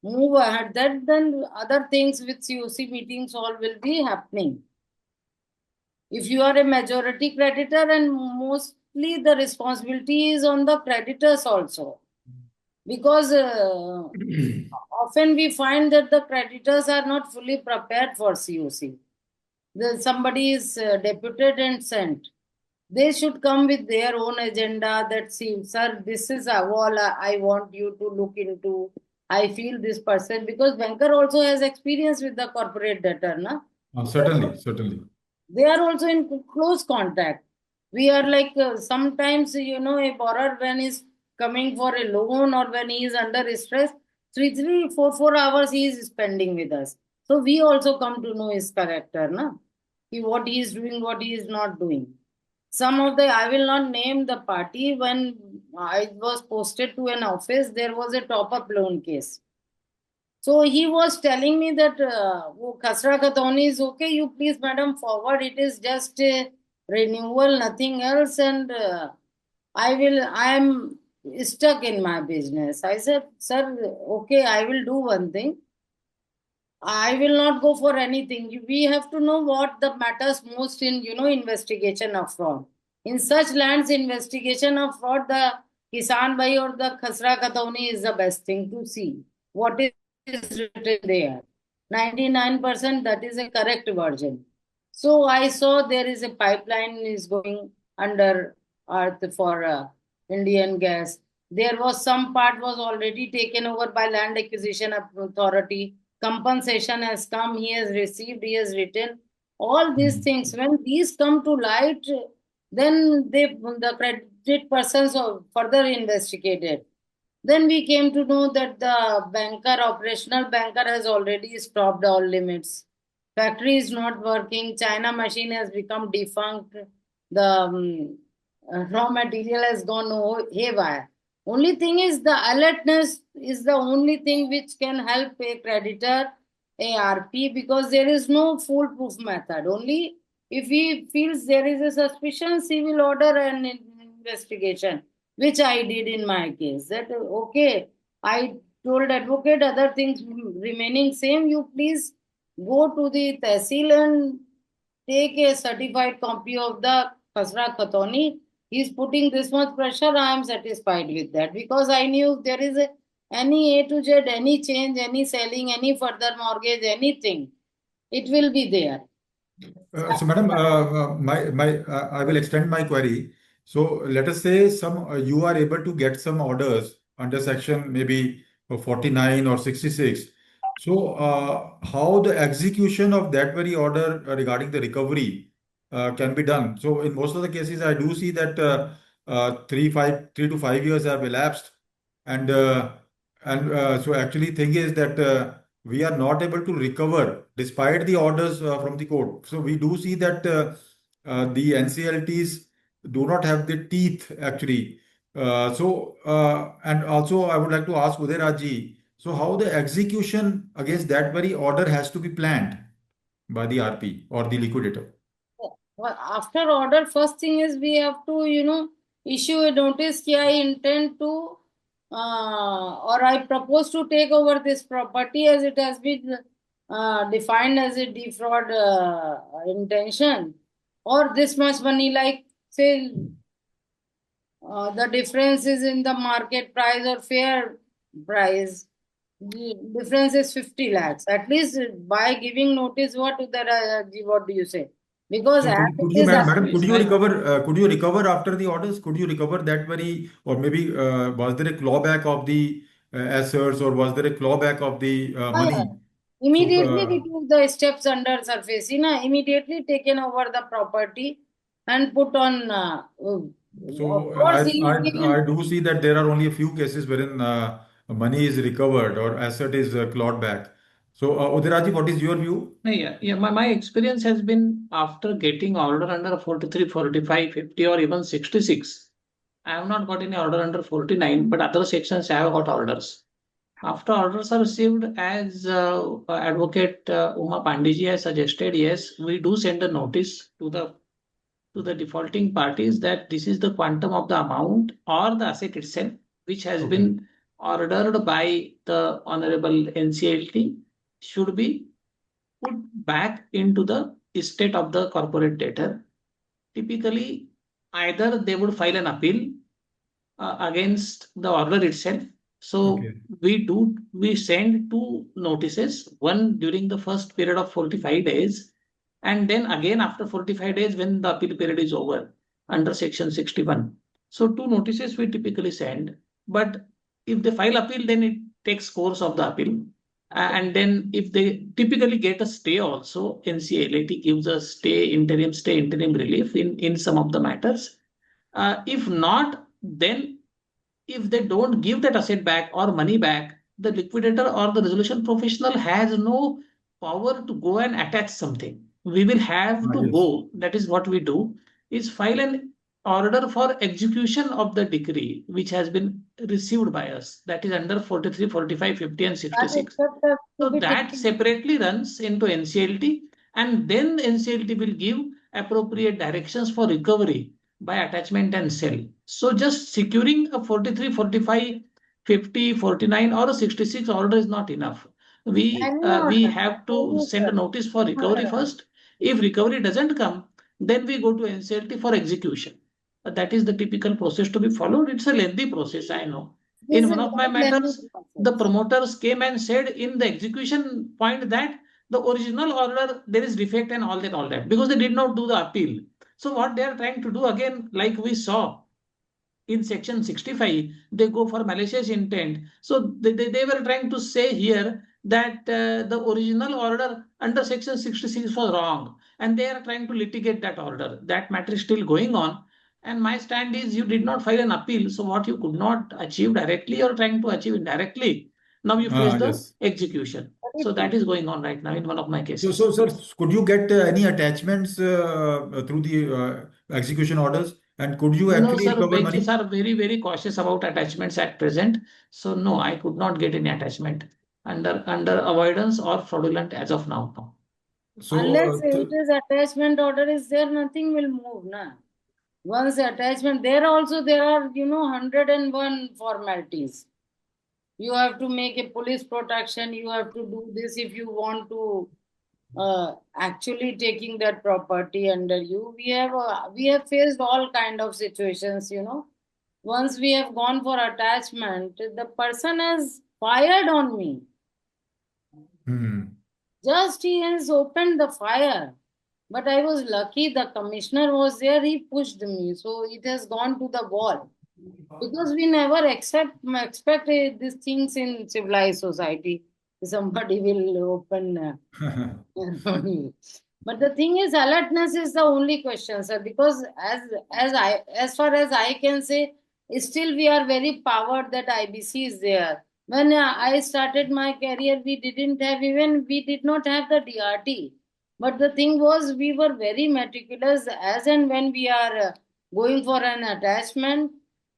move ahead. That then other things with COC meetings all will be happening. If you are a majority creditor, and mostly the responsibility is on the creditors also. Because often we find that the creditors are not fully prepared for COC. Somebody is deputed and sent. They should come with their own agenda that, see, sir, this is a wall I want you to look into. I feel this person, because banker also has experience with the corporate debtor, na? Certainly. They are also in close contact. We are like sometimes, a borrower when he's coming for a loan or when he is under stress, 4 hours he is spending with us. So we also come to know his character, na? What he is doing, what he is not doing. Some of I will not name the party, when I was posted to an office, there was a top-up loan case. So he was telling me that Khasra Khatoni is okay, you please, madam, forward. It is just a renewal, nothing else. And I am stuck in my business. I said, sir, okay, I will do one thing. I will not go for anything. We have to know what the matters most in, investigation of fraud. In such lands, investigation of fraud, the Kisan Bhai or the Khasra Khatoni is the best thing to see. What is written there. 99% that is a correct version. So I saw there is a pipeline is going under earth for Indian gas. There was some part was already taken over by Land Acquisition Authority. Compensation has come, he has received, he has written. All these things, when these come to light, then the credit persons are further investigated. Then we came to know that the operational banker has already stopped all limits. Factory is not working. China machine has become defunct. The raw material has gone haywire. Only thing is the alertness is the only thing which can help a creditor, a RP, because there is no foolproof method. Only if he feels there is a suspicion, he will order an investigation, which I did in my case. That okay, I told advocate other things remaining same, you please go to the tehsil and take a certified copy of the Khasra Khatoni. He's putting this much pressure. I am satisfied with that because I knew if there is any A to Z, any change, any selling, any further mortgage, anything, it will be there. So, madam, I will extend my query. So, let us say you are able to get some orders under section maybe 49 or 66. So, how the execution of that very order regarding the recovery can be done? So, in most of the cases, I do see that 3 to 5 years have elapsed, and so actually, thing is that. We are not able to recover despite the orders from the court. So we do see that the NCLTs do not have the teeth actually. And also I would like to ask Uday Raji, so how the execution against that very order has to be planned by the RP or the liquidator? Well, after order, first thing is we have to, issue a notice that I intend to or I propose to take over this property as it has been defined as a defraud intention, or this much money, like say the difference is in the market price or fair price. The difference is 50 lakhs. At least by giving notice, what do you say? Because So as could it you, is madam, could you recover after the orders? Could you recover that very, or maybe was there a clawback of the assets, or was there a clawback of the yeah, money? So, immediately we took the steps under surface, immediately taken over the property and put on. Of so course, he is given. I do see that there are only a few cases wherein money is recovered or asset is clawed back. So, Udiraji, what is your view? Yeah. My experience has been after getting order under 43, 45, 50, or even 66. I have not got any order under 49, but other sections I have got orders. After orders are received, as Advocate Uma Pandiji has suggested, yes, we do send a notice to the defaulting parties that this is the quantum of the amount or the asset itself, which has Okay. been ordered by the Honorable NCLT, should be put back into the estate of the corporate debtor. Typically, either they would file an appeal against the order itself. So Okay. we send two notices, one during the first period of 45 days, and then again after 45 days when the appeal period is over under section 61. So two notices we typically send, but if they file appeal, then it takes course of the appeal. And then if they typically get a stay also, NCLAT gives a interim relief in some of the matters. If not, then if they don't give that asset back or money back, the liquidator or the resolution professional has no power to go and attach something. We will have to Yes. go, that is what we do, is file an order for execution of the decree which has been received by us. That is under 43, 45, 50, and 66. So that separately runs into NCLT, and then NCLT will give appropriate directions for recovery by attachment and sale. So just securing a 43, 45, 50, 49 or a 66 order is not enough. We have to send a notice for recovery first. If recovery doesn't come, then we go to NCLT for execution. That is the typical process to be followed. It's a lengthy process, I know. In one of my matters, the promoters came and said in the execution point that the original order, there is defect and all that, because they did not do the appeal. So what they are trying to do again, like we saw in section 65, they go for malicious intent. So they were trying to say here that the original order under section 66 was wrong, and they are trying to litigate that order. That matter is still going on. And my stand is you did not file an appeal. So what you could not achieve directly, you're trying to achieve indirectly. Now you face the Yes. execution. So that is going on right now in one of my So, cases. sir, could you get any attachments through the execution orders? And could you No, actually sir, recover benches money? are very, very cautious about attachments at present. So no, I could not get any attachment under avoidance or fraudulent as of now. No. So, Unless it is attachment order is there, nothing will move, na. Once attachment, there also there are 101 formalities. You have to make a police protection. You have to do this if you want to actually taking that property under you. We have faced all kind of situations. Once we have gone for attachment, the person has fired on me. Just he has opened the fire. But I was lucky the commissioner was there, he pushed me. So it has gone to the wall. Because we never expect these things in civilized society. Somebody will open. But the thing is, alertness is the only question, sir. Because as far as I can say, still we are very powered that IBC is there. When I started my career, we did not have the DRT. But the thing was, we were very meticulous as and when we are going for an attachment,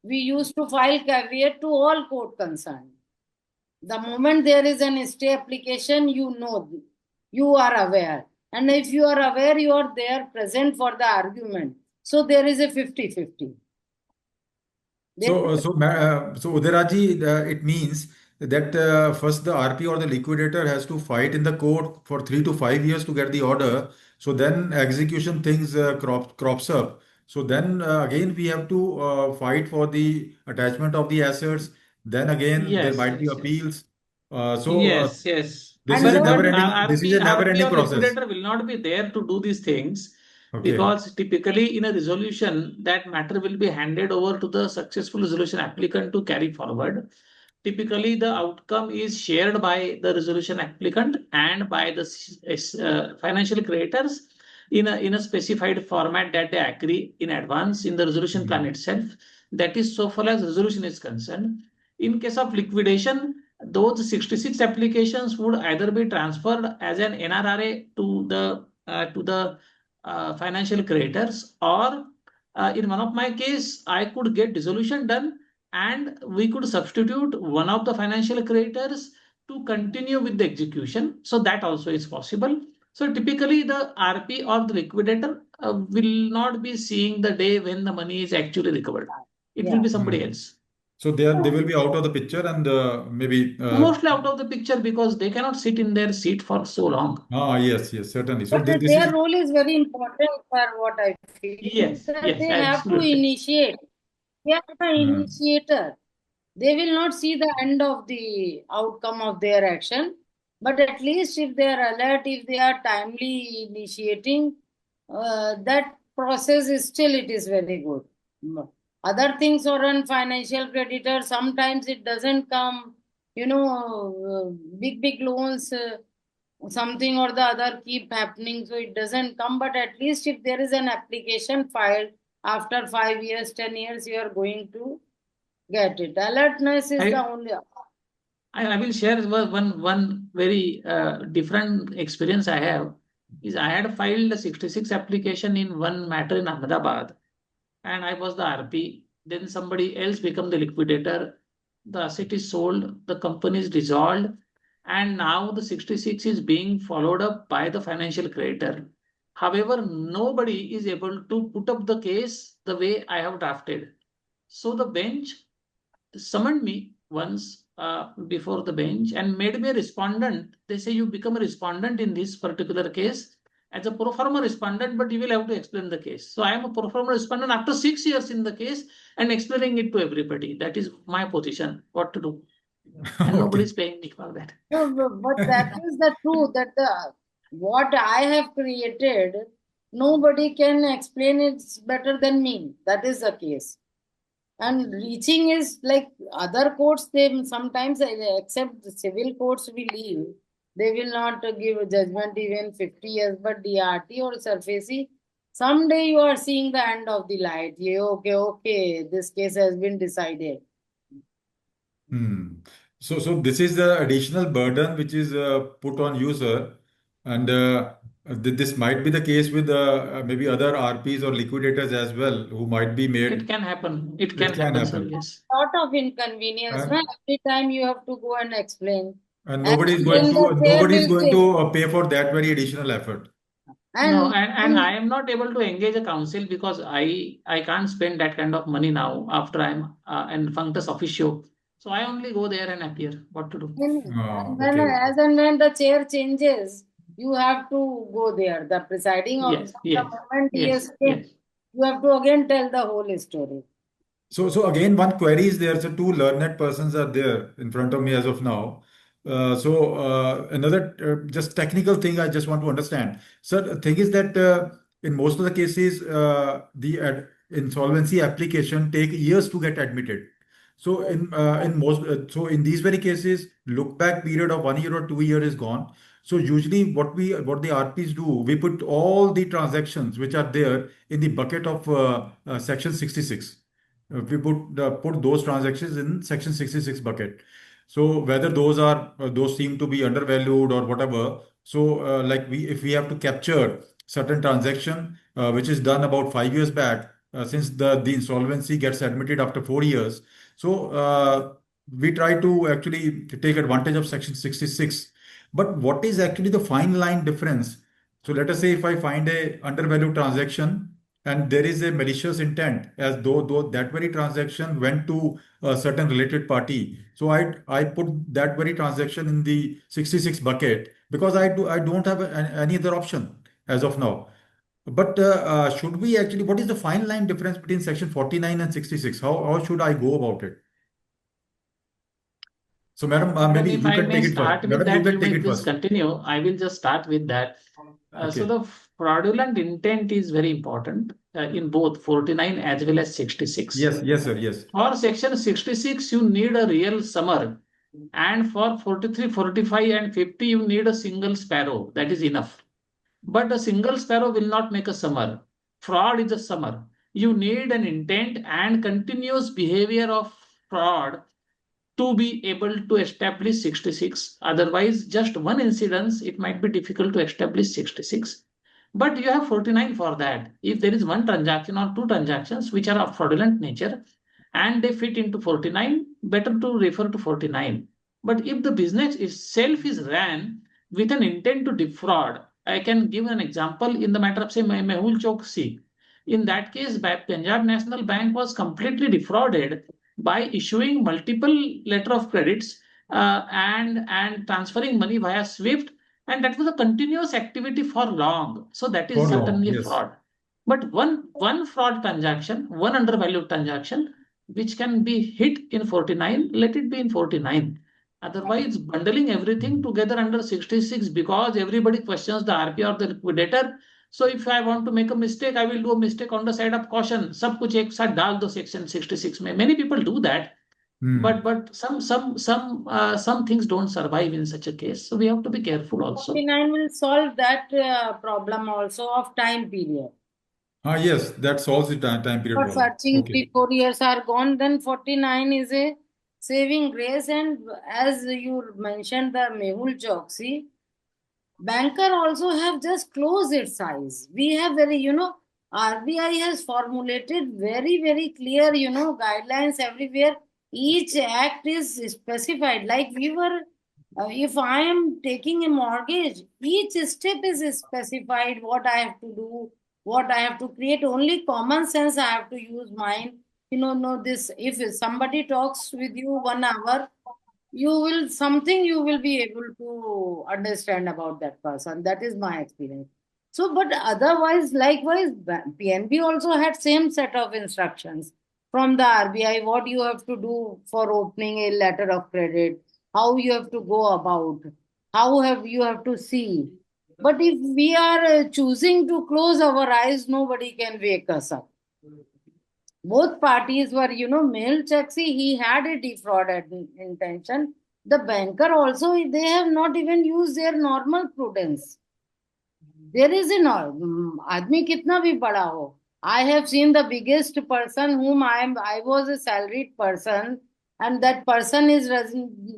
we used to file caveat to all court concerned. The moment there is an stay application, you are aware. And if you are aware, you are there present for the argument. So there is a 50-50. So Udaraji, it means that first the RP or the liquidator has to fight in the court for 3 to 5 years to get the order. So then execution things crops up. So then again we have to fight for the attachment of the assets. Then again there Yes, might be yes, yes. appeals. Yes. This is And a But never ending. This is a never RP ending or process. liquidator will not be there to do these things Okay. because typically in a resolution, that matter will be handed over to the successful resolution applicant to carry forward. Typically, the outcome is shared by the resolution applicant and by the financial creditors in a specified format that they agree in advance in the resolution plan itself. That is so far as resolution is concerned. In case of liquidation, those 66 applications would either be transferred as an NRRA to the financial creditors, or in one of my case, I could get dissolution done and we could substitute one of the financial creditors to continue with the execution. So that also is possible. So typically the RP or the liquidator will not be seeing the day when the money is actually recovered. It will be somebody else. So they will be out of the picture and maybe. Mostly out of the picture because they cannot sit in their seat for so long. Yes, certainly. So but this their is. role is very important for what I feel. Yes, That they have to absolutely. initiate. They are the initiator. They will not see the end of the outcome of their action, but at least if they are alert, if they are timely initiating, that process is still it is very good. Other things are on financial creditor. Sometimes it doesn't come, big loans. Something or the other keep happening, so it doesn't come. But at least if there is an application filed after 5 years, 10 years, you are going to get it. Alertness is the only. I will share one very different experience I have. Is I had filed a 66 application in one matter in Ahmedabad, and I was the RP. Then somebody else become the liquidator. The asset is sold, the company is dissolved, and now the 66 is being followed up by the financial creditor. However, nobody is able to put up the case the way I have drafted. So the bench summoned me once before the bench and made me a respondent. They say you become a respondent in this particular case as a pro forma respondent, but you will have to explain the case. So I am a pro forma respondent after 6 years in the case and explaining it to everybody. That is my position, what to do. And nobody is paying me for that. No, but that is the truth that what I have created, nobody can explain it better than me. That is the case. And reaching is like other courts, they sometimes, except the civil courts we leave, they will not give a judgment even 50 years, but DRT or SURFACE, someday you are seeing the end of the light. Yeah, okay, this case has been decided. So this is the additional burden which is put on user, and This might be the case with maybe other RPs or liquidators as well, who might be made. It can happen. It It can can happen, sir. happen. Yes. Lot of inconvenience. No? Every time you have to go and explain. And And nobody is then the chair will going say, to pay for that very additional effort. No, and and I am not able to engage a counsel because I can't spend that kind of money now after I'm an functus officio. So I only go there and appear. What to do? and then Okay. as and when the chair changes, you have to go there. The presiding Yes, officer, the yes, moment he yes, has came, yes. you have to again tell the whole story. So again, one query is there. So two learned persons are there in front of me as of now. Another just technical thing I just want to understand. So the thing is that in most of the cases, the insolvency application take years to get admitted. So in these very cases, look back period of 1 year or 2 year is gone. So usually what the RPs do, we put all the transactions which are there in the bucket of section 66. We put those transactions in section 66 bucket. So whether those seem to be undervalued or whatever. So like if we have to capture certain transaction which is done about 5 years back, since the insolvency gets admitted after 4 years. So we try to actually take advantage of section 66. But what is actually the fine line difference? So let us say if I find a undervalued transaction and there is a malicious intent, as though that very transaction went to a certain related party. So I put that very transaction in the 66 bucket because I don't have any other option as of now. But should we actually, what is the fine line difference between section 49 and 66? How should I go about it? So, madam, Madam, maybe if you I can may take it first. start with Madam, you that, can you take may it please first. continue. I will just start with that. So Okay. the fraudulent intent is very important in both 49 as well as 66. Yes, sir. Yes. For section 66, you need a real summer. And for 43, 45, and 50, you need a single sparrow. That is enough. But a single sparrow will not make a summer. Fraud is a summer. You need an intent and continuous behavior of fraud to be able to establish 66. Otherwise, just one incidence, it might be difficult to establish 66. But you have 49 for that. If there is one transaction or two transactions which are of fraudulent nature and they fit into 49, better to refer to 49. But if the business itself is ran with an intent to defraud, I can give an example in the matter of say Mehul Chowk C. In that case, Punjab National Bank was completely defrauded by issuing multiple letter of credits and transferring money via SWIFT, and that was a continuous activity for long. So that is For long. certainly a Yes. fraud. But one fraud transaction, one undervalued transaction, which can be hit in 49, let it be in 49. Otherwise, bundling everything together under 66 because everybody questions the RP or the liquidator. So if I want to make a mistake, I will do a mistake on the side of caution. सब कुछ एक साथ डाल दो section 66 में. Many people do that, but some things don't survive in such a case. So we have to be careful also. 49 will solve that problem also of time period. Yes, that solves the time period For problem. searching Okay. 3-4 years are gone, then 49 is a saving grace. And as you mentioned, the Mehul Choksi, banker also have just closed its eyes. We have very, RBI has formulated very, very clear, guidelines everywhere. Each act is specified. Like we were, if I am taking a mortgage, each step is specified what I have to do, what I have to create. Only common sense I have to use mine. No, this, if somebody talks with you 1 hour, you will be able to understand about that person. That is my experience. So, but otherwise, likewise, PNB also had same set of instructions from the RBI, what you have to do for opening a letter of credit, how you have to go about, you have to see. But if we are choosing to close our eyes, nobody can wake us up. Both parties were, Mehul Choksi, he had a defraud intention. The banker also, they have not even used their normal prudence. There is a admi kitna bhi bada ho. I have seen the biggest person whom I was a salaried person, and that person is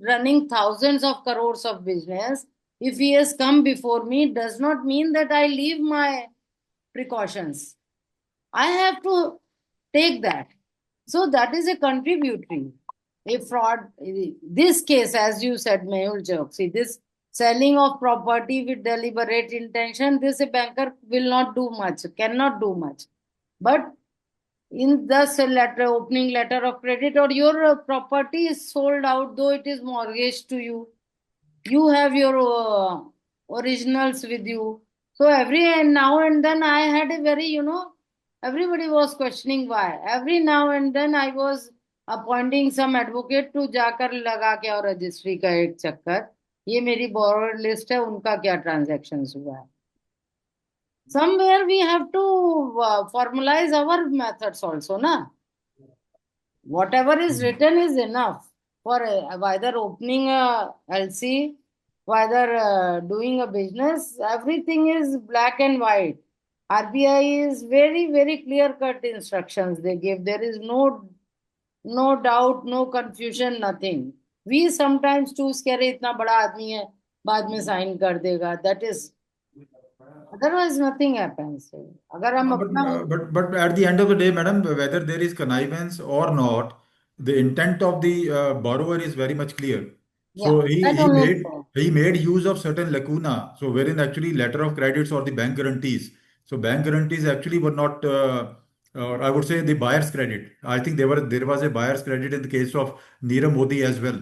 running thousands of crores of business. if he has come before me, does not mean that I leave my precautions. I have to take that. So that is a contributory. A fraud, this case, as you said, Mehul Chowk, see, this selling of property with deliberate intention, this a banker will not do much, cannot do much. But in the opening letter of credit, or your property is sold out, though it is mortgaged to you, you have your originals with you. So every now and then I had a very, everybody was questioning why. Every now and then I was appointing some advocate to जाकर लगा के और registry का एक चक्कर, ये मेरी borrower list है, उनका क्या transactions हुआ है. Somewhere we have to formalize our methods also, na? Whatever is written is enough for either opening a LC, whether doing a business. Everything is black and white. RBI is very, very clear-cut instructions they give. There is no doubt, no confusion, nothing. We sometimes choose कि अरे इतना बड़ा आदमी है, बाद में sign कर देगा. That is, otherwise nothing happens. अगर हम अपना But at the end of the day, madam, whether there is connivance or not, the intent of the borrower is very much clear. So Yeah, I don't know. he made use of certain lacuna. So wherein actually letter of credits or the bank guarantees. So bank guarantees actually were not, I would say, the buyer's credit. I think there was a buyer's credit in the case of Nirav Modi as well.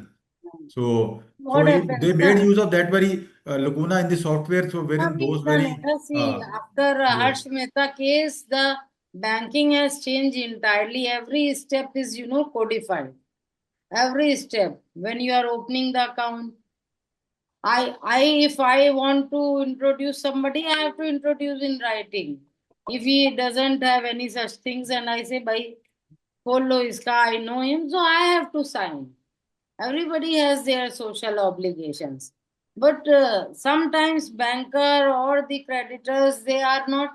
So What happens? they made use of that very lacuna in the software. So wherein We've those done very it. See, after yes. Harsh Mehta case, the banking has changed entirely. Every step is, codified. Every step. When you are opening the account, if I want to introduce somebody, I have to introduce in writing. If he doesn't have any such things, and I say, "Bhai, follow iska, I know him," so I have to sign. Everybody has their social obligations. But sometimes banker or the creditors, they are not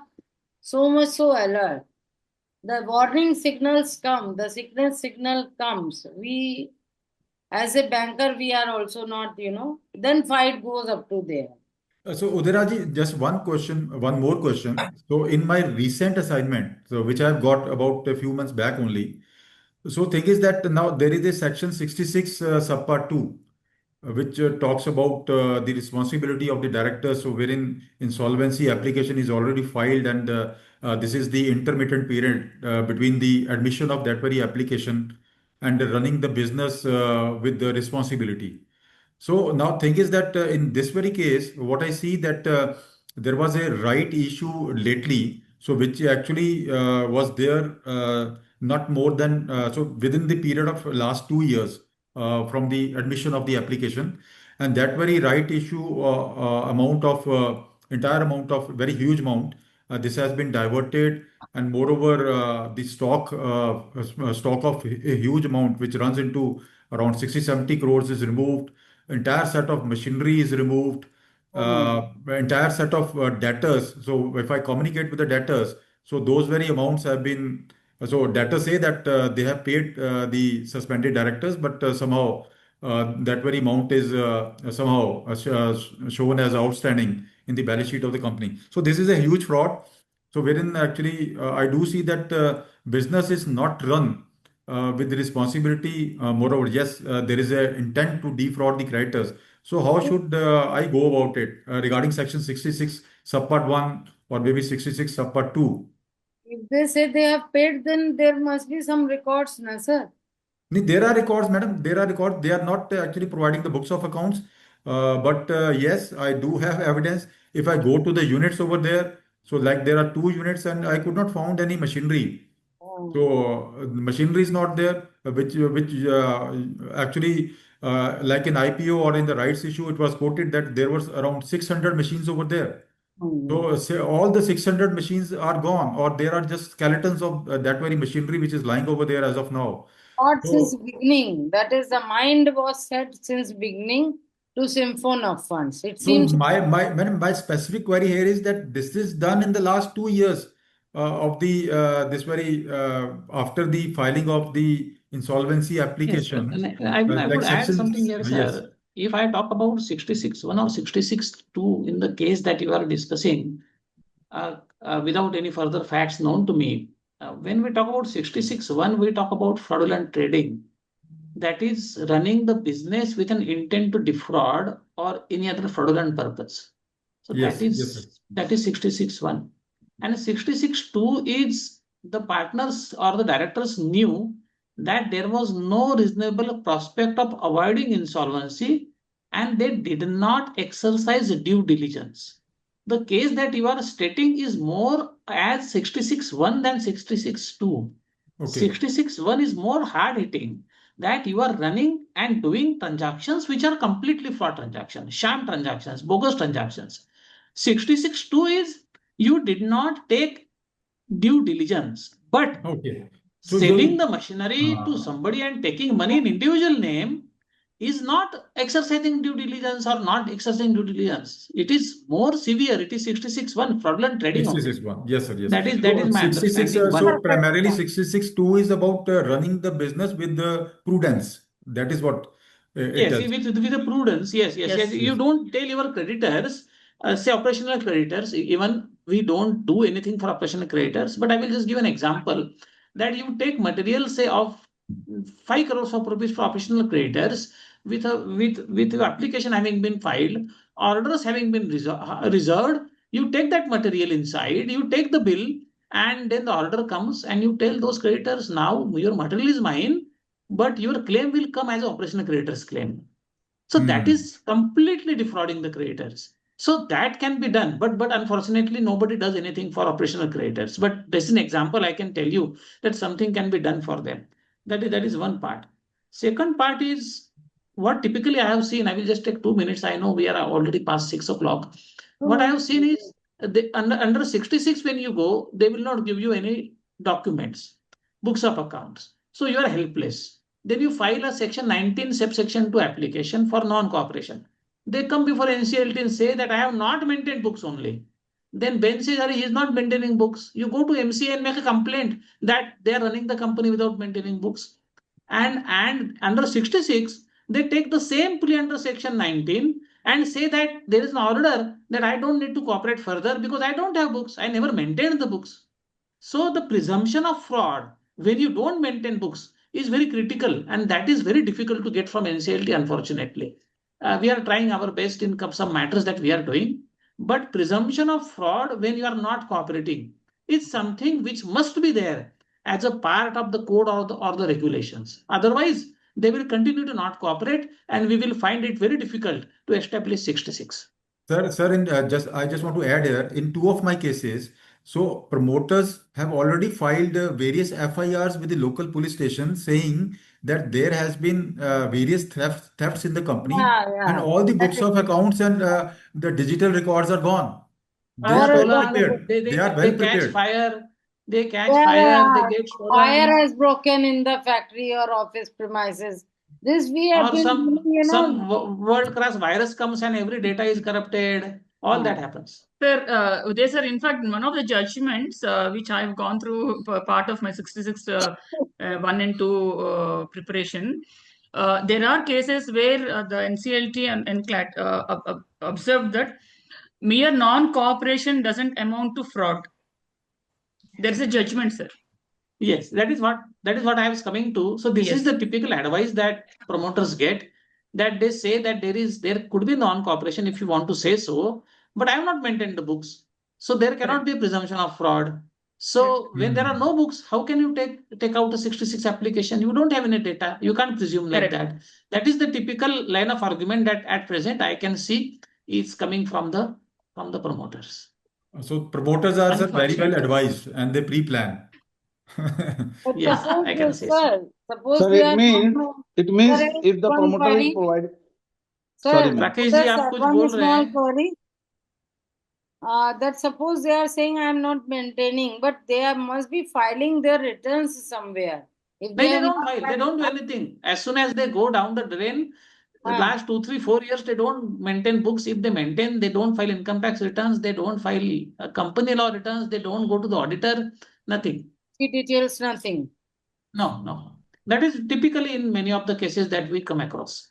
so much so alert. The warning signals come, the signal comes. We, as a banker, we are also not, then fight goes up to there. So Udiraji, just one more question. So in my recent assignment, so which I've got about a few months back only. So thing is that now there is a section 66 subpart 2, which talks about the responsibility of the director. So wherein insolvency application is already filed, and this is the intermittent period between the admission of that very application and running the business with the responsibility. So now thing is that in this very case, what I see that there was a right issue lately, so which actually was there not more than so within the period of last 2 years from the admission of the application, and that very right issue amount of entire amount of very huge amount, this has been diverted, and moreover the stock of a huge amount which runs into around 60-70 crores is removed. Entire set of machinery is removed. Entire set of debtors. So if I communicate with the debtors, so those very amounts have been. So debtors say that they have paid the suspended directors, but somehow that very amount is somehow shown as outstanding in the balance sheet of the company. So this is a huge fraud. So wherein actually I do see that business is not run with the responsibility. Moreover, yes, there is an intent to defraud the creditors. So how should I go about it regarding section 66 subpart 1 or maybe 66 subpart 2? If they say they have paid, then there must be some records, na sir? There are records, madam. There are records. They are not actually providing the books of accounts. But yes, I do have evidence. If I go to the units over there, so like there are 2 units and I could not found any machinery. So machinery is not there, which actually like in IPO or in the rights issue, it was quoted that there was around 600 machines over there. So say all the 600 machines are gone, or there are just skeletons of that very machinery which is lying over there as of now. Not since So, beginning. That is, the mind was set since beginning to siphon of funds. It so seems. my specific query here is that this is done in the last 2 years of the this very after the filing of the insolvency Yes, sir. application. And I Like would add section, something here, yes. sir. if I talk about 66.1 or 66.2 in the case that you are discussing, without any further facts known to me, when we talk about 66.1, we talk about fraudulent trading. That is running the business with an intent to defraud or any other fraudulent purpose. So Yes, that yes, sir. is 66.1. And 66.2 is the partners or the directors knew that there was no reasonable prospect of avoiding insolvency and they did not exercise due diligence. The case that you are stating is more as 66.1 than 66.2. Okay. 66.1 is more hard hitting, that you are running and doing transactions which are completely fraud transactions, sham transactions, bogus transactions. 66.2 is you did not take due diligence, but Okay. So selling you, the machinery to somebody and taking money in individual name is not exercising due diligence or not exercising due diligence. It is more severe. It is 66.1 fraudulent trading only. 66.1. Yes, sir. Yes. That is So my 66. understanding. So One. primarily 66.2 is about running the business with the prudence. That is what it Yes, does. with the prudence. Yes. Yes. You don't tell your creditors, say operational creditors, even we don't do anything for operational creditors, but I will just give an example that you take material, say of 5 crores of rupees for operational creditors with the application having been filed, orders having been reserved, you take that material inside, you take the bill, and then the order comes and you tell those creditors, now your material is mine, but your claim will come as an operational creditors claim. So that is completely defrauding the creditors. So that can be done, but unfortunately nobody does anything for operational creditors. But this is an example I can tell you that something can be done for them. That is one part. Second part is what typically I have seen. I will just take 2 minutes. I know we are already past 6 o'clock. What I have seen is under 66 when you go, they will not give you any documents, books of accounts. So you are helpless. Then you file a section 19 subsection 2 application for non-cooperation. They come before NCLT and say that I have not maintained books only. Then bench says, he is not maintaining books. You go to MCA and make a complaint that they are running the company without maintaining books. And under 66, they take the same plea under section 19 and say that there is an order that I don't need to cooperate further because I don't have books. I never maintained the books. So the presumption of fraud when you don't maintain books is very critical, and that is very difficult to get from NCLT, unfortunately. We are trying our best in some matters that we are doing, but presumption of fraud when you are not cooperating is something which must be there as a part of the code or the regulations. Otherwise, they will continue to not cooperate, and we will find it very difficult to establish 66. Sir, I just want to add here, in two of my cases, so promoters have already filed various FIRs with the local police station saying that there has been various thefts in the company, and all the books of accounts and the digital records are gone. They are well prepared. They are well They catch prepared. fire. They catch fire. They get Fire stolen. has broken in the factory or office premises. This we have Or been doing, some world-class virus comes and every data is corrupted. All that happens. Sir, Uday sir, in fact, one of the judgments which I've gone through part of my 66 1 and 2 preparation, there are cases where the NCLT and NCLAT observed that mere non-cooperation doesn't amount to fraud. There is a judgment, sir. Yes, that is what I was coming to. So this is the typical advice that promoters get, that they say that there could be non-cooperation if you want to say so, but I have not maintained the books. So there cannot be a presumption of fraud. So when there are no books, how can you take out a 66 application? You don't have any data. You can't presume like that. That is the typical line of argument that at present I can see is coming from the promoters. So promoters are very well advised and they pre-plan. Yes, I can say so. Suppose Sir, they it are means if the one promoter is query. provided. Sir, Sorry, ma'am. Rakesh ji आप कुछ बोल रहे small हैं query. That suppose they are saying I am not maintaining, but they must be filing their returns somewhere. If they don't file, they don't do anything. As soon as they go down the drain, the last 2, 3, 4 years, they don't maintain books. If they maintain, they don't file income tax returns, they don't file company law returns, they don't go to the auditor, nothing. Details, nothing. No. That is typically in many of the cases that we come across.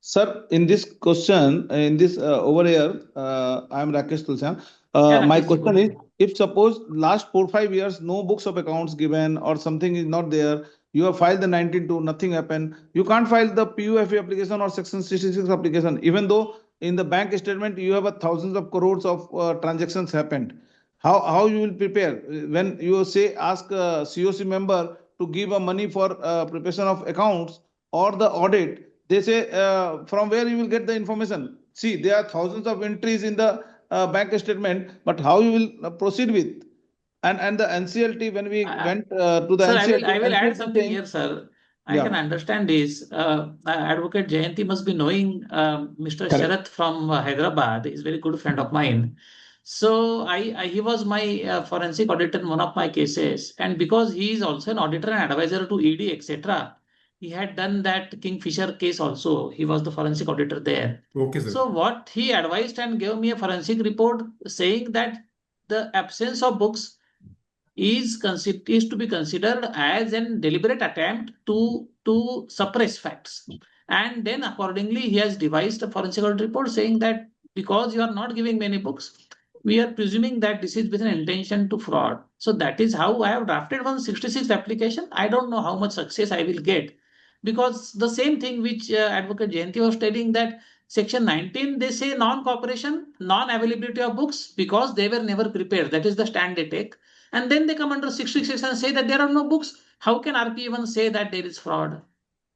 Sir, in this question, in this over here, I am Rakesh Tulsian. Yeah, My Rakesh ji, question go is, ahead. if suppose last 4 5 years no books of accounts given or something is not there, you have filed the 19(2), nothing happened. You can't file the PUFE application or Section 66 application, even though in the bank statement you have a thousands of crores of transactions happened. How you will prepare when you say ask a COC member to give a money for preparation of accounts or the audit? They say from where you will get the information. See, there are thousands of entries in the bank statement, but how you will proceed with? And the NCLT, when we went to the Sir, NCLT, I will add NCLT something saying, here, sir. I can yeah, understand this. Advocate Jayanti must be knowing Mr. correct. Sharath from Hyderabad. He's a very good friend of mine. So he was my forensic auditor in one of my cases, and because he is also an auditor and advisor to ED, etc., he had done that Kingfisher case also. He was the forensic auditor there. Okay, sir. So what he advised and gave me a forensic report saying that the absence of books is to be considered as a deliberate attempt to suppress facts. And then accordingly, he has devised a forensic audit report saying that because you are not giving many books, we are presuming that this is with an intention to fraud. So that is how I have drafted 166 application. I don't know how much success I will get, because the same thing which Advocate Jayanti was telling, that Section 19, they say non-cooperation, non-availability of books because they were never prepared. That is the stand they take. And then they come under 66 and say that there are no books. How can RP even say that there is fraud?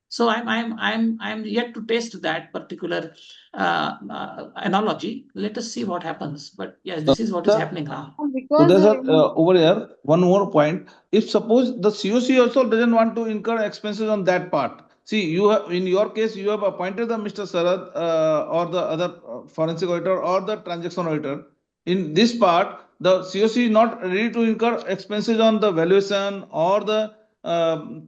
So I'm yet to test that particular analogy. Let us see what happens. But yes, this is what is Sir, happening now. Because Uday sir, over here, one more point. If suppose the COC also doesn't want to incur expenses on that part, see, you have in your case you have appointed the Mr. Sarad or the other forensic auditor or the transaction auditor. In this part, the COC is not ready to incur expenses on the valuation or the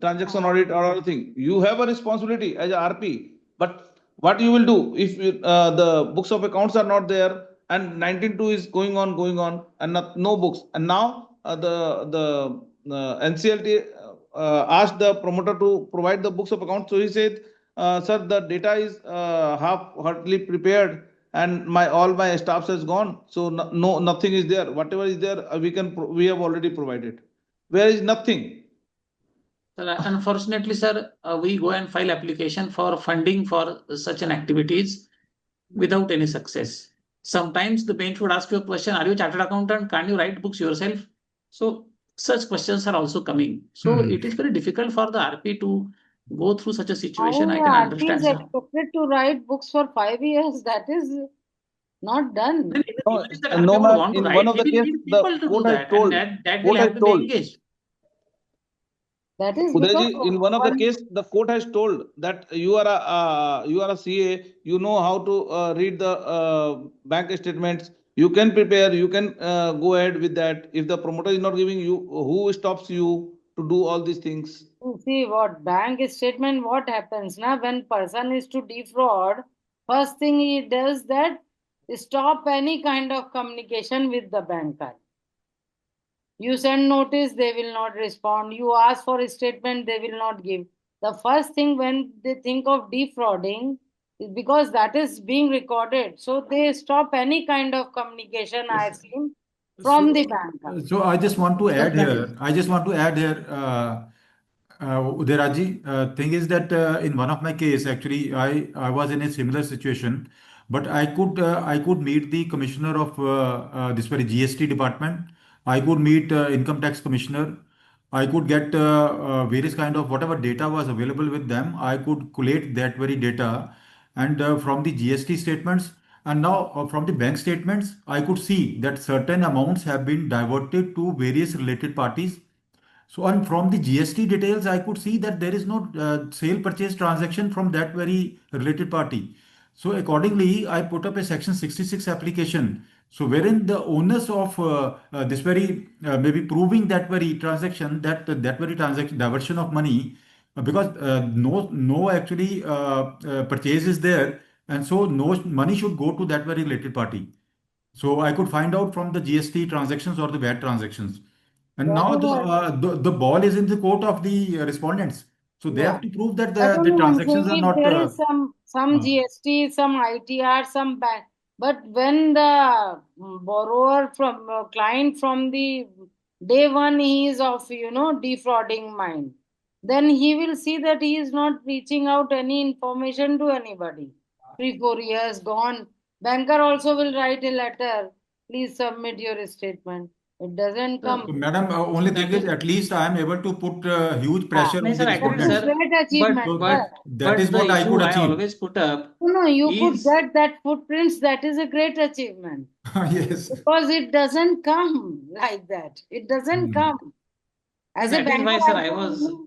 transaction audit or other thing. You have a responsibility as a RP, but what you will do if the books of accounts are not there and 19(2) is going on, and no books. And now the NCLT asked the promoter to provide the books of accounts. So he said, "Sir, the data is half-heartedly prepared, and all my staffs has gone. So nothing is there. Whatever is there, we have already provided. Where is nothing?" Unfortunately, sir, we go and file application for funding for such an activities without any success. Sometimes the bench would ask you a question, are you a chartered accountant? Can you write books yourself? So such questions are also coming. So it is very difficult for the RP to go through such a situation. how I can RP understand, is sir. expected to write books for 5 years? That is not done. Then No, even if the RP no, would ma'am. want to In one write, of he the will case, need the people to do court has that, and told, that will court has have to be told. engaged. That is because Udayji, in one of the one, case, the court has told that you are a CA. You know how to read the bank statements. You can prepare. You can go ahead with that. If the promoter is not giving you, who stops you to do all these things? you see what bank statement, what happens now when person is to defraud, first thing he does that stop any kind of communication with the banker. You send notice, they will not respond. You ask for a statement, they will not give. The first thing when they think of defrauding is because that is being recorded. So they stop any kind of communication, I've seen, from the banker. So I just want to Sir, add that here. is. I just want to add here, Udayraji. Thing is that in one of my case, actually, I was in a similar situation, but I could meet the commissioner of this very GST department. I could meet income tax commissioner. I could get various kind of whatever data was available with them. I could collate that very data, and from the GST statements. And now from the bank statements, I could see that certain amounts have been diverted to various related parties. So, and from the GST details, I could see that there is no sale purchase transaction from that very related party. So, accordingly, I put up a Section 66 application. So, wherein the owners of this very maybe proving that very transaction, that very transaction diversion of money, because no actually purchase is there, and so no money should go to that very related party. So I could find out from the GST transactions or the VAT transactions. And Very now well. the ball is in the court of the respondents. So they have to prove that I don't the know, transactions are maybe not. there is some GST, some ITR, some bank. But when the borrower from client from the day one he is of defrauding mind, then he will see that he is not reaching out any information to anybody. 3-4 years gone, banker also will write a letter. Please submit your statement. It doesn't come. So, madam, only thing is at least I am able to put huge pressure on No, the sir, I agree, respondents. sir. Great achievement. So But that is the what I issue could I achieve. always put up No, you could is get that footprints. That is a great achievement. Yes. Because it doesn't come like that. It doesn't come. so As a that is banker, why, sir, I don't know.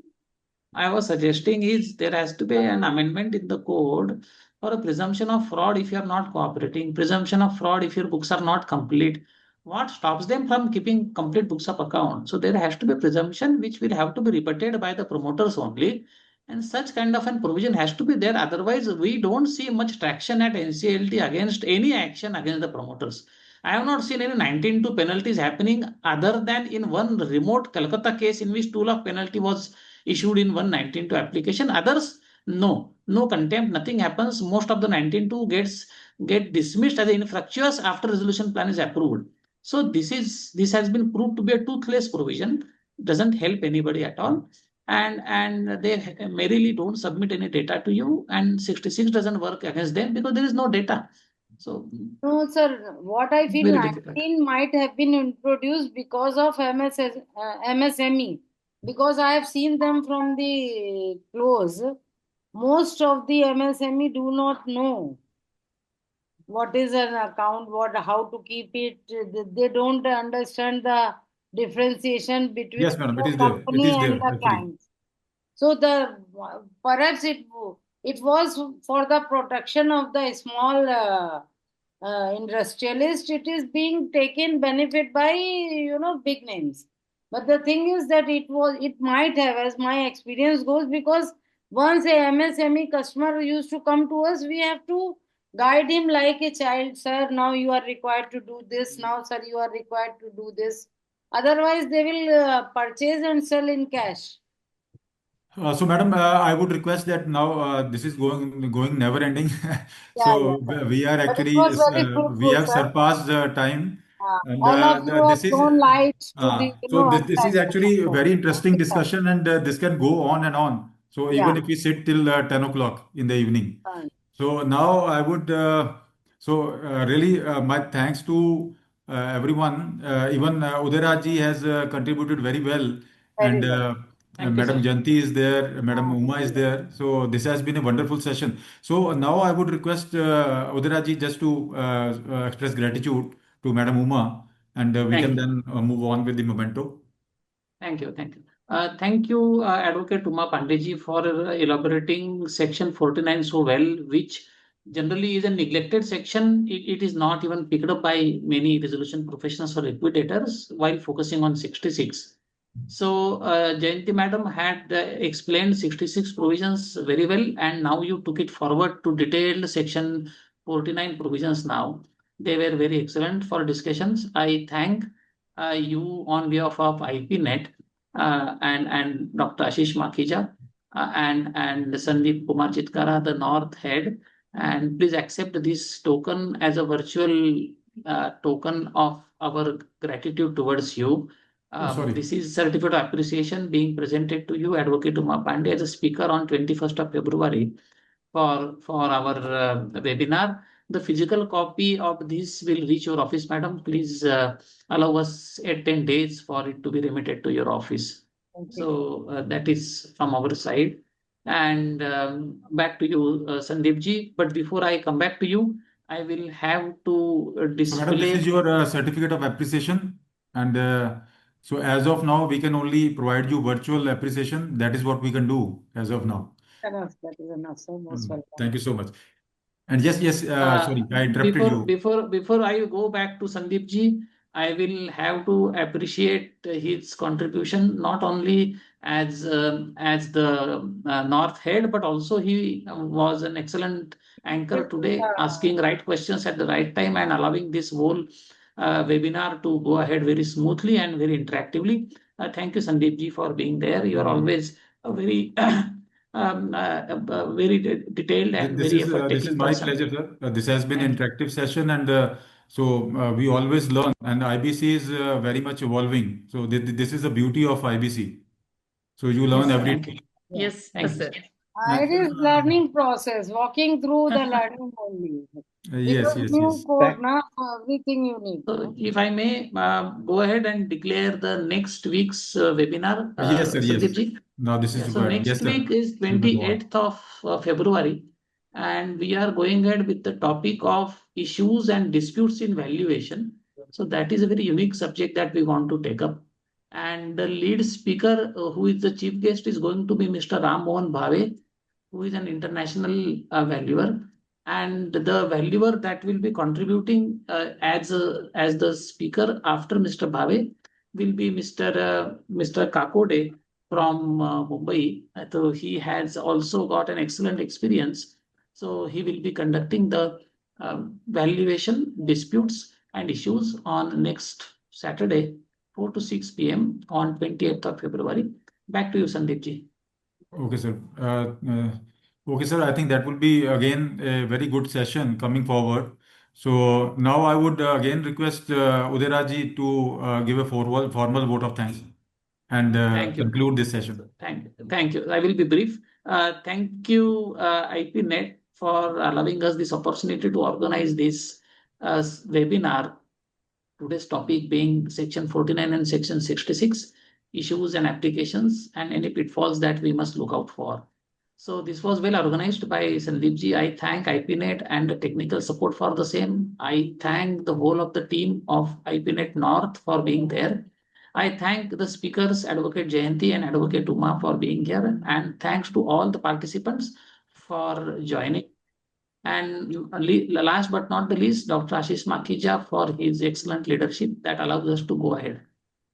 I was suggesting is there has to be an amendment in the code for a presumption of fraud if you are not cooperating, presumption of fraud if your books are not complete. What stops them from keeping complete books of account? So there has to be a presumption which will have to be rebutted by the promoters only. And such kind of an provision has to be there. Otherwise, we don't see much traction at NCLT against any action against the promoters. I have not seen any 19-2 penalties happening other than in one remote Calcutta case in which 2 lakh penalty was issued in one 19-2 application. Others, no contempt, nothing happens. Most of the 19-2 get dismissed as infructuous after resolution plan is approved. So this has been proved to be a toothless provision. Doesn't help anybody at all. And they merely don't submit any data to you, and 66 doesn't work against them because there is no data. So No, sir. What I feel very difficult. 19 might have been introduced because of MSME. Because I have seen them from the close. Most of the MSME do not know what is an account, how to keep it. They don't understand the differentiation between Yes, madam. It the is there. It company is and there the actually. clients. So perhaps it was for the protection of the small industrialist. It is being taken benefit by big names. But the thing is that it might have, as my experience goes, because once a MSME customer used to come to us, we have to guide him like a child. Sir, now you are required to do this. Now, sir, you are required to do this. Otherwise, they will purchase and sell in cash. So, madam, I would request that now this is going never ending. Yeah, So yeah. we are But it actually was very we fruitful, have sir. surpassed time, and All of you have this is thrown light to the so this is unpleasant actually a very interesting matter. discussion, and this can go on and on. So even Yeah. if we sit till 10 o'clock in the evening. Fine. So now I would really my thanks to everyone. Even Udayraji has contributed very well, Very and well. Thank you, Madam sir. Janti is there, Madam Uma is there. So this has been a wonderful session. So now I would request Udayraji just to express gratitude to Madam Uma, and we Thank can you. then move on with the memento. Thank you. Thank you, Advocate Uma Pandeyji, for elaborating Section 49 so well, which generally is a neglected section. It is not even picked up by many resolution professionals or liquidators while focusing on 66. So, Jayanti Madam had explained 66 provisions very well, and now you took it forward to detailed Section 49 provisions now. They were very excellent for discussions. I thank you on behalf of IPNet and Dr. Ashish Makhija and Sandeep Kumar Chitkara, the North Head. And please accept this token as a virtual token of our gratitude towards you. Sorry. This is certificate of appreciation being presented to you, Advocate Uma Pandey, as a speaker on 21st of February for our webinar. The physical copy of this will reach your office, madam. Please allow us 10 days for it to be remitted to your office. So that is from our side. And back to you, Sandeep ji. But before I come back to you, I will have to So, madam, this display. is your certificate of appreciation, and so as of now, we can only provide you virtual appreciation. That is what we can do as of now. Enough. That is enough. So most welcome. Thank you so much. And yes, sorry, I interrupted you. Before I go back to Sandeep ji, I will have to appreciate his contribution not only as the North Head, but also he was an excellent anchor today, asking right questions at the right time and allowing this whole webinar to go ahead very smoothly and very interactively. Thank you, Sandeep ji, for being there. You are always a very very detailed and This very is effort this is taking my person. pleasure, sir. This has been Thank an interactive session, and we always learn. And IBC is very much evolving. So this is the beauty of IBC. So you learn Yes, every thank you. day. Yes, Thank yes, you. sir. And, It is learning process, walking through the learning only. yes, Because yes, new yes. code, now everything you need. So if I may go ahead and declare the next week's webinar, Yes, sir. Yes. Sandeep ji. Now this Yeah, is so required. Yes, next sir. week is You may go on. 28th of February, and we are going ahead with the topic of issues and disputes in valuation. So that is a very unique subject that we want to take up. And the lead speaker, who is the chief guest, is going to be Mr. Ram Mohan Bhave, who is an international valuer. And the valuer that will be contributing as the speaker after Mr. Bhave will be Mr. Kakode from Mumbai. So he has also got an excellent experience. So he will be conducting the valuation disputes and issues on next Saturday, 4 to 6 p.m. on 28th of February. Back to you, Sandeep ji. Okay, sir. Okay, sir. I think that will be again a very good session coming forward. So now I would again request Udayraji to give a formal vote of thanks and Thank you. conclude this session. Thank you. I will be brief. Thank you, IPNet, for allowing us this opportunity to organize this webinar. Today's topic being Section 49 and Section 66, issues and applications, and any pitfalls that we must look out for. So this was well organized by Sandeep ji. I thank IPNet and the technical support for the same. I thank the whole of the team of IPNet North for being there. I thank the speakers, Advocate Jayanti and Advocate Uma, for being here. And thanks to all the participants for joining. And last but not the least, Dr. Ashish Makhija for his excellent leadership that allows us to go ahead.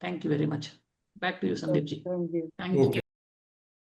Thank you very much. Back to you, Sandeep ji. Thank you. Thank you. Okay.